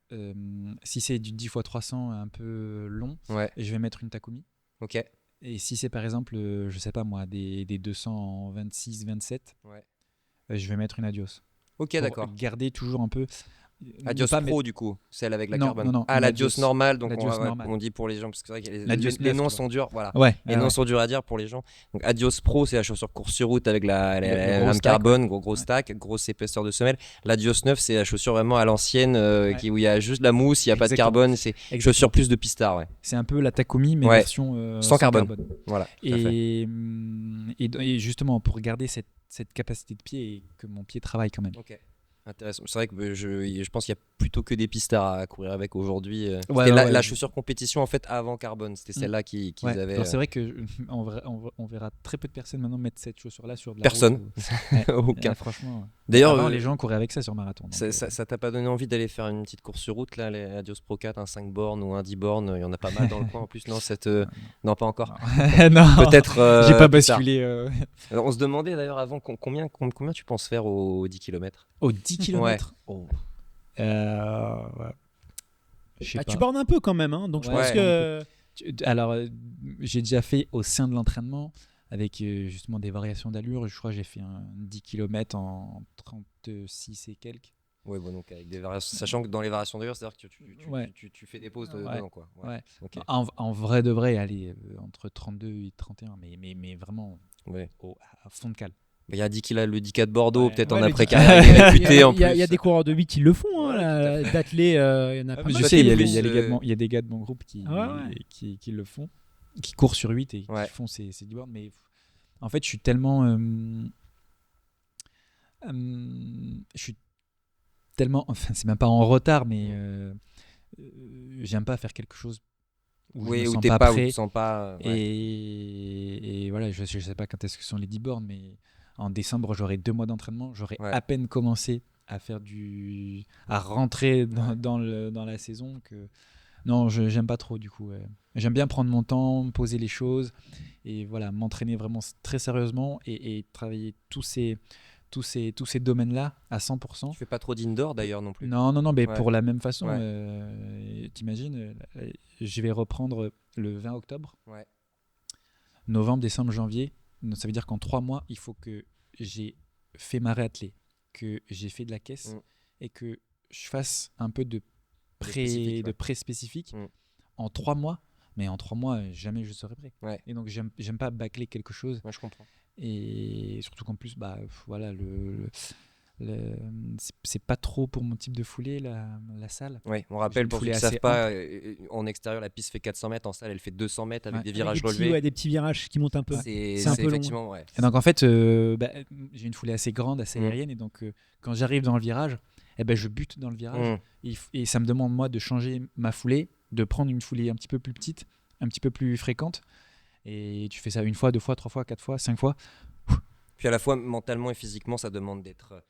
si c'est du 10 x 300 un peu long, Ouais. je vais mettre une Takumi. Ok. Et si c'est par exemple, je sais pas moi, des 200 en 26, 27, Ouais. je vais mettre une Adios. Ok, Pour d'accord. garder toujours un peu. ne Adios pas Pro mettre- du coup, celle avec la Non, carbone. non, Ah, une l'Adios Adios. normale, donc L'Adios normale. on dit pour les gens, parce que c'est vrai que L'Adios les 9, noms tu sont durs, voilà. Ouais. Les noms sont durs à dire pour les gens. Donc Adios Pro, c'est la chaussure course sur route avec la Le lame gros stack, carbone, gros Ouais. stack, grosse épaisseur de semelle. L'Adios 9, c'est la chaussure vraiment à l'ancienne, où il y a juste la mousse, il n'y a pas de Exactement. carbone, c'est chaussure plus de pistard, ouais. C'est un peu la Takumi, mais Ouais. version Sans carbone. Voilà, tout à fait. Et justement, pour garder cette capacité de pied et que mon pied travaille quand même. Ok. Intéressant. C'est vrai que je pense qu'il y a plutôt que des pistards à courir avec aujourd'hui. Ouais, C'était ouais. la chaussure compétition en fait avant carbone. C'était celle-là qu'ils Ouais. avaient. Alors c'est vrai que on verra très peu de personnes maintenant mettre cette chaussure-là sur de la Personne. route. Aucun. Franchement. D'ailleurs, Avant, les gens couraient avec ça sur marathon. donc, ça t'a pas donné envie d'aller faire une petite course sur route là, les Adios Pro 4, un 5 bornes ou un 10 bornes, il y en a pas mal dans le coin en plus. Non, non, pas encore. non. Peut-être. J'ai pas plus tard. basculé Alors, on se demandait d'ailleurs avant combien tu penses faire aux 10 km. aux 10 km. Ouais. Je sais Ah, pas. tu bornes un peu quand même, hein, donc je Ouais, pense ouais. que. Alors, j'ai déjà fait au sein de l'entraînement avec justement des variations d'allure. Je crois que j'ai fait un 10 km en 36 et quelques. Ouais, bon, donc avec des variations, sachant que dans les variations d'ailleurs, c'est-à-dire que Ouais. tu fais des pauses Ouais. dedans quoi. Ouais. Ok. En vrai de vrai, aller entre 32 et 31, mais vraiment Ouais. à fond de cale. Il y a le 10K de Bordeaux, Ouais. peut-être Ouais, en le après-carrière, 10K. il est réputé en Il y a plus. des coureurs de 8 qui le font, Ouais, hein, tout à fait. d'athlètes, il y en a pas Mais mal. je sais, il y a plus, il y a des gars de mon groupe Ouais. qui le font, qui courent sur 8 et Ouais. qui font ces 10 bornes. Mais en fait, je suis tellement. Enfin, c'est même pas en retard, mais j'aime pas faire quelque chose où je Oui, me où sens t'es pas pas, où prêt. tu sens pas. Ouais. Et voilà, je sais pas quand est-ce que sont les 10 bornes, mais en décembre, j'aurai 2 mois d'entraînement. J'aurai Ouais. à peine commencé à faire à rentrer dans la saison que. Non, j'aime pas trop du coup. J'aime bien prendre mon temps, poser les choses et voilà, m'entraîner vraiment très sérieusement et travailler tous ces domaines-là à 100%. Tu fais pas trop d'indoor d'ailleurs non plus. Non, mais Ouais. pour la même façon, Ouais. t'imagines, je vais reprendre le 20 octobre, Ouais. novembre, décembre, janvier. Donc, ça veut dire qu'en 3 mois, il faut que j'ai fait ma réathlée, que j'ai fait de la caisse et que je fasse un peu de pré-spécifique en 3 mois. Mais en 3 mois, jamais je serai prêt. Ouais. Et donc, j'aime pas bâcler quelque chose. Ouais, je comprends. Et surtout qu'en plus, voilà, c'est pas trop pour mon type de foulée, la salle. Oui, on rappelle une pour ceux foulée qui ne savent assez pas, en extérieur, la piste fait 400 mètres, en salle, elle fait 200 mètres avec des virages relevés. Des petits virages qui montent un peu. C'est un peu long. effectivement, ouais. Et donc, en fait, j'ai une foulée assez grande, assez aérienne. Et donc, quand j'arrive dans le virage, je bute dans le virage. Et ça me demande, moi, de changer ma foulée, de prendre une foulée un petit peu plus petite, un petit peu plus fréquente. Et tu fais ça 1 fois, 2 fois, 3 fois, 4 fois, 5 fois. Puis à la fois, mentalement et physiquement, ça demande d'être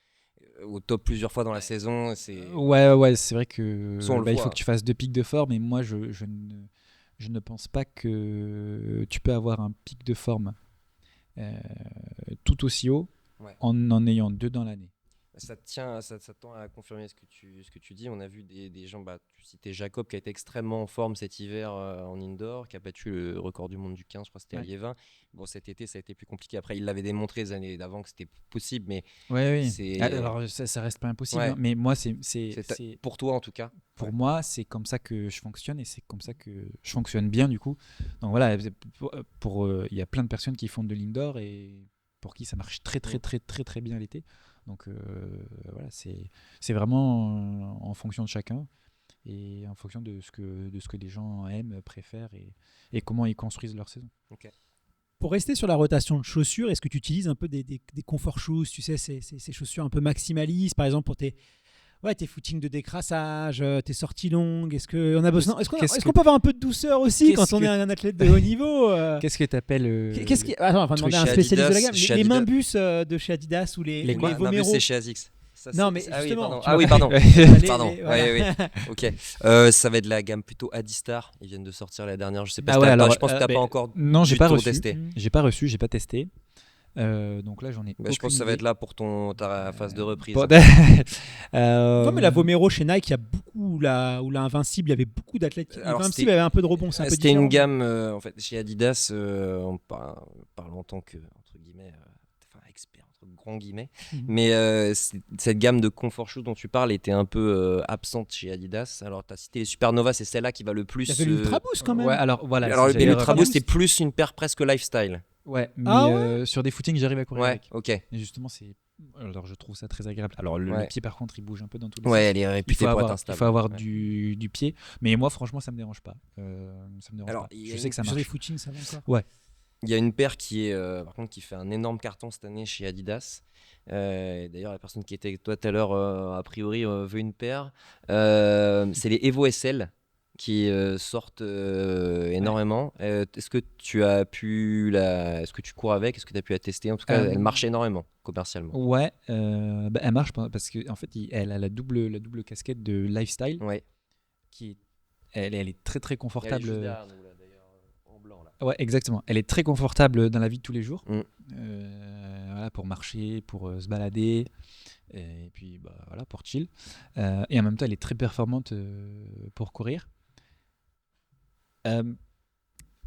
au top plusieurs fois dans la saison. Ouais, c'est vrai que Ça, on le il voit. faut que tu fasses 2 pics de forme. Et moi, je ne pense pas que tu peux avoir un pic de forme tout aussi haut Ouais. en ayant 2 dans l'année. Ça tend à confirmer ce que tu dis. On a vu des gens, tu citais Jacob qui a été extrêmement en forme cet hiver en indoor, qui a battu le record du monde du 15, je crois que c'était à Liévin. Bon, cet été, ça a été plus compliqué. Après, il l'avait démontré les années d'avant que c'était possible, mais Oui. c'est... Alors, ça reste pas impossible. Ouais. Hein, mais moi, c'est pour toi en tout cas. pour moi, c'est comme ça que je fonctionne et c'est comme ça que je fonctionne bien du coup. Donc voilà, il y a plein de personnes qui font de l'indoor et pour qui ça marche très bien l'été. Donc voilà, c'est vraiment en fonction de chacun et en fonction de ce que les gens aiment, préfèrent et comment ils construisent leur saison. Pour rester sur la rotation de chaussures, est-ce que tu utilises un peu des comfort shoes, tu sais, ces chaussures un peu maximalistes, par exemple pour tes footings de décrassage, tes sorties longues? Est-ce qu'on a besoin Est-ce qu'on peut avoir un peu de douceur aussi quand on est un athlète de haut niveau Qu'est-ce que tu appelles Attends, on va demander à un Chez spécialiste de la Adidas, gamme. chez Les Adidas. Nimbus de chez Adidas ou les Non, mais Vomero. c'est chez ASICS. Non, mais ah oui, justement, pardon. tu Ah oui, vois. pardon. Les- Pardon. voilà. Oui. Ok. Ça va être la gamme plutôt Adistar. Ils viennent de sortir la dernière. Je sais pas Ah si ouais, t'as alors, je pense que t'as pas encore. Non, j'ai du pas tout reçu. testé. J'ai pas reçu, j'ai pas testé. Donc là, j'en ai. Je pense que ça va être là pour ta phase de reprise. Non, mais la Vomero chez Nike, il y a beaucoup, ou la Invincible, il y avait beaucoup d'athlètes. Alors, Invincible c'était- avait un peu de rebond, c'est un peu C'était différent. une gamme, en fait, chez Adidas, on parle en tant que, entre guillemets, expert, entre grands guillemets. Mhm. Mais cette gamme de comfort shoes dont tu parles était un peu absente chez Adidas. Alors, tu as cité les Supernova, c'est celle-là qui va le plus. Il y avait l'Ultra Boost quand même. Ouais, alors voilà. Alors, j'allais le dire, Trabos, c'était plus une paire presque lifestyle. Ouais, mais Ah ouais sur des footings, j'arrive à courir Ouais, avec. ok. Et justement, alors je trouve ça très agréable. Alors le Ouais. pied, par contre, il bouge un peu dans tous les Ouais, sens. elle est réputée pour être Il instable. faut avoir Ouais. du pied. Mais moi, franchement, ça me dérange pas. Ça me dérange Alors, pas. il y a Je sais que ça Sur les marche. footings, ça va encore. Il y a une paire qui est, par contre, qui fait un énorme carton cette année chez Adidas. D'ailleurs, la personne qui était avec toi tout à l'heure, a priori, veut une paire. C'est les Evo SL qui sortent énormément. Est-ce que tu as pu est-ce que tu cours avec? Est-ce que tu as pu la tester? En tout cas, elle marche énormément commercialement. Ouais, elle marche parce que en fait, elle a la double casquette de lifestyle Ouais. elle est très Elle est confortable. juste derrière nous, là, d'ailleurs, en blanc là. Ouais, exactement. Elle est très confortable dans la vie de tous les jours. Mm. Voilà, pour marcher, pour se balader, et puis voilà, pour chill. Et en même temps, elle est très performante pour courir.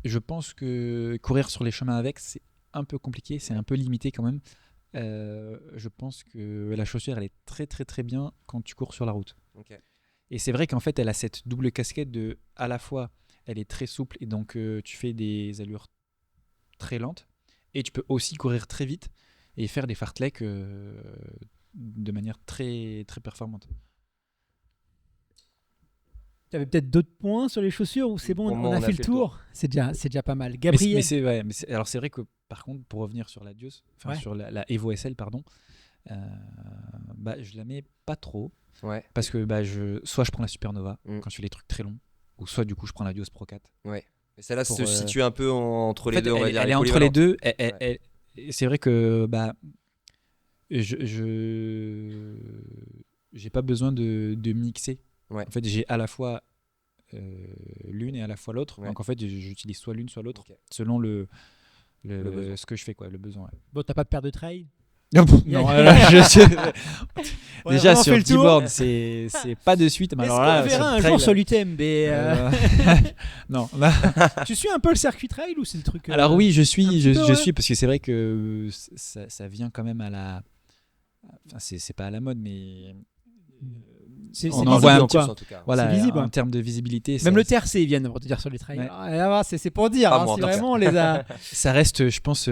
Je pense que courir sur les chemins avec, c'est un peu compliqué, c'est un peu limité quand même. Je pense que la chaussure, elle est très bien quand tu cours sur la route. Ok. Et c'est vrai qu'en fait, elle a cette double casquette de, à la fois, elle est très souple et donc tu fais des allures très lentes et tu peux aussi courir très vite et faire des fartleks de manière très performante. Tu avais peut-être d'autres points sur les chaussures ou c'est bon, Pour moi, on a fait le tour. C'est déjà pas mal. Gabriel. Alors c'est vrai que par contre, pour revenir sur la Dios, Ouais. sur la Evo SL, pardon, je la mets pas trop Ouais. parce que soit je prends la Supernova quand je fais les trucs très longs, ou soit du coup je prends la Dios Pro 4. Ouais. Et celle-là Pour, se situe un peu entre En les fait, deux, on va dire. elle elle est entre les polyvalente. deux. C'est vrai que j'ai pas besoin de mixer. Ouais. En fait, j'ai à la fois l'une et à la fois l'autre. Ouais. Donc en fait, j'utilise soit l'une soit l'autre Ok. selon le besoin. ce que je fais, quoi, le besoin. Ouais. Bon, t'as pas de paire de trail? Non, On a déjà vraiment sur fait le tour. T-board, c'est pas de suite. Mais Est-ce alors qu'on là, verra un trail, jour sur l'UTMB non. Là, Tu suis un peu le circuit trail ou c'est le truc alors oui, je suis, un petit peu, ouais. suis parce que c'est vrai que ça vient quand même à la. Enfin, c'est pas à la mode, mais c'est on en visible, voit un quoi. petit peu. en tout cas. Voilà, C'est visible, en hein. termes de visibilité, Même ça, le TRC, ils viennent pour te dire sur les trails. Ouais. Alors, c'est pour dire, Pas hein, moi, en si tout cas. vraiment on les a. ça reste, je pense,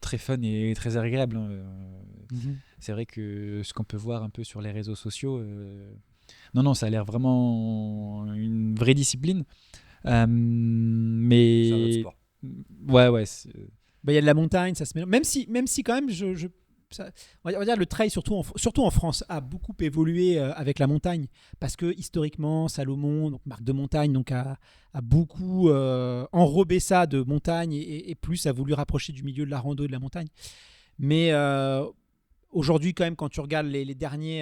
très fun et très agréable. Hein. Mhm. C'est vrai que ce qu'on peut voir un peu sur les réseaux sociaux, non, ça a l'air vraiment une vraie discipline. C'est un autre Mais sport. ouais, Bah, il y a de la montagne, ça se mélange. Même si quand même, on va dire le trail, surtout en France, a beaucoup évolué avec la montagne. Parce que historiquement, Salomon, donc marque de montagne, donc a beaucoup enrobé ça de montagne et plus a voulu rapprocher du milieu de la rando et de la montagne. Mais Aujourd'hui, quand même, quand tu regardes les derniers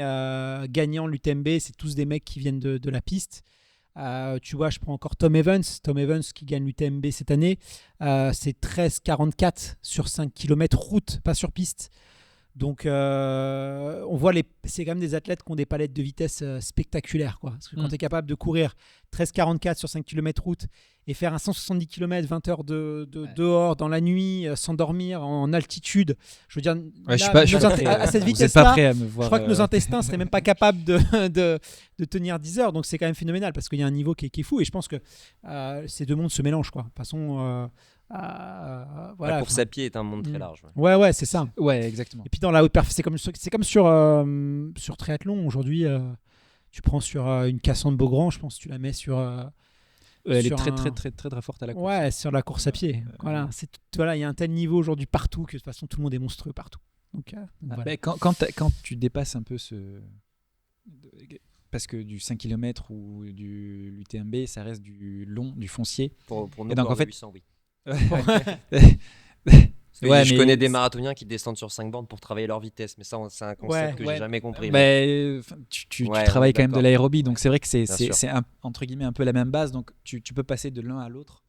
gagnants de l'UTMB, c'est tous des mecs qui viennent de la piste. Tu vois, je prends encore Tom Evans qui gagne l'UTMB cette année. C'est 13,44 sur 5 km route, pas sur piste. Donc, on voit c'est quand même des athlètes qui ont des palettes de vitesse spectaculaires, quoi. Parce que quand tu es capable de courir 13,44 sur 5 km route et faire un 170 km, 20 heures dehors, dans la nuit, sans dormir, en altitude, je veux dire, Ouais, à cette vitesse-là, à me voir, je crois que nos intestins seraient même pas capables de tenir 10 heures. Donc, c'est quand même phénoménal parce qu'il y a un niveau qui est fou. Et je pense que ces deux mondes se mélangent, quoi. De toute façon... La voilà, course à pied est un monde très large. Ouais, c'est ça. Ouais, exactement. Et puis dans la haute perf, c'est comme sur triathlon aujourd'hui. Tu prends sur une Cassandre Beaugrand, je pense que tu la mets sur. Elle est sur très forte à la course. Ouais, sur la course à pied. Voilà, il y a un tel niveau aujourd'hui partout que de toute façon tout le monde est monstrueux partout. Donc, voilà. Mais quand tu dépasses un peu parce que du 5 km ou du l'UTMB, ça reste du long, du foncier. Pour nous, Et donc, en fait, 800, oui. Je connais des marathoniens qui descendent sur 5 bornes pour travailler leur vitesse, mais ça, c'est un concept que j'ai jamais compris. Tu travailles quand même de l'aérobie, donc c'est vrai que c'est entre guillemets un peu la même base, donc tu peux passer de l'un à l'autre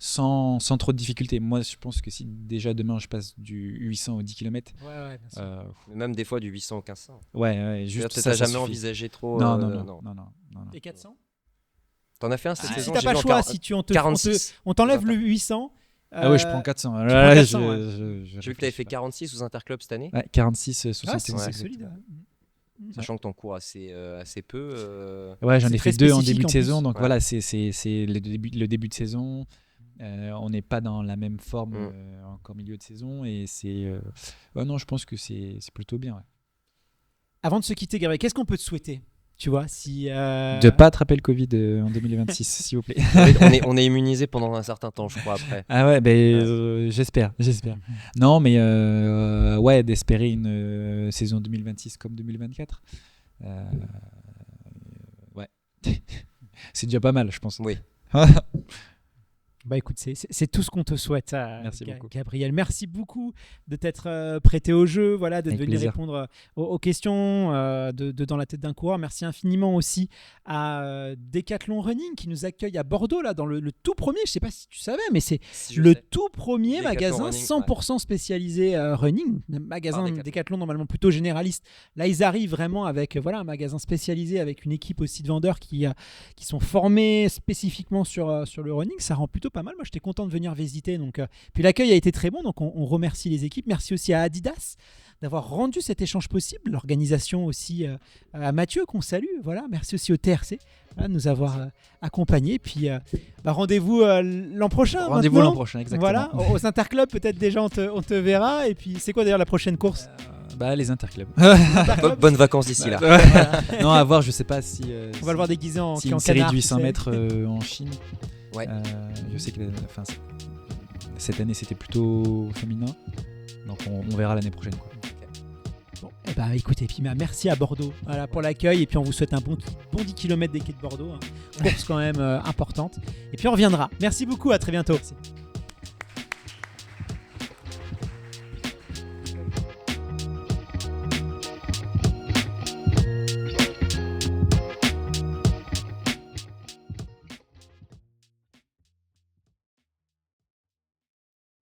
sans trop de difficultés. Moi, je pense que si déjà demain je passe du 800 au 10 km, même des fois du 800 au 1500. Juste ça, ça t'as jamais suffit. envisagé trop. Non. Et 400 T'en as fait un cette saison? Si t'as pas le choix, si on t'enlève le 800. Je prends 400. Prends 400, J'ai vu que tu avais fait 46 sous Interclub cette année. Ouais, 46, 71. C'est solide. Sachant que tu en cours assez peu. Ouais, j'en ai fait 2 en début de saison. Donc ouais. voilà, c'est le début de saison. On n'est pas dans la même forme encore milieu de saison. Et c'est. Non, je pense que c'est plutôt bien. Ouais. Avant de se quitter, Gabriel, qu'est-ce qu'on peut te souhaiter? Tu vois, si. De pas attraper le Covid en 2026, s'il vous plaît. on est immunisé pendant un certain temps, je crois, après. Ah ouais, j'espère. Non, mais ouais, d'espérer une saison 2026 comme 2024. Ouais. C'est déjà pas mal, je pense. Oui. Bah écoute, c'est tout ce qu'on te souhaite, Merci beaucoup. Gabriel. Merci beaucoup de t'être prêté au jeu, voilà, de Avec venir plaisir. répondre aux questions de Dans la tête d'un coureur. Merci infiniment aussi à Decathlon Running qui nous accueille à Bordeaux, là, dans le tout premier, je sais pas si tu savais, mais c'est tout premier Decathlon magasin Running, 100% spécialisé running, magasin Decathlon normalement plutôt généraliste. Là, ils arrivent vraiment avec un magasin spécialisé avec une équipe aussi de vendeurs qui sont formés spécifiquement sur le running. Ça rend plutôt pas mal. Moi, j'étais content de venir visiter. Donc, puis l'accueil a été très bon. Donc, on remercie les équipes. Merci aussi à Adidas d'avoir rendu cet échange possible. L'organisation aussi à Mathieu qu'on salue. Voilà. Merci aussi au TRC de nous avoir accompagnés. Puis, rendez-vous l'an prochain. Rendez-vous l'an prochain, exactement. Voilà. Aux Interclubs, peut-être déjà on te verra. Et puis, c'est quoi d'ailleurs la prochaine course? Les Interclubs. Bonnes vacances d'ici là. Voilà. Non, à voir, je sais pas si. On va le voir déguisé en une série canard, de 800 tu sais. mètres en Chine. Ouais. Je sais que cette année c'était plutôt féminin, donc on verra l'année prochaine, quoi. Bon, écoutez, puis merci à Bordeaux pour l'accueil, et puis on vous souhaite un bon 10 km des quais de Bordeaux, course quand même importante, et puis on reviendra. Merci beaucoup, à très bientôt. Merci.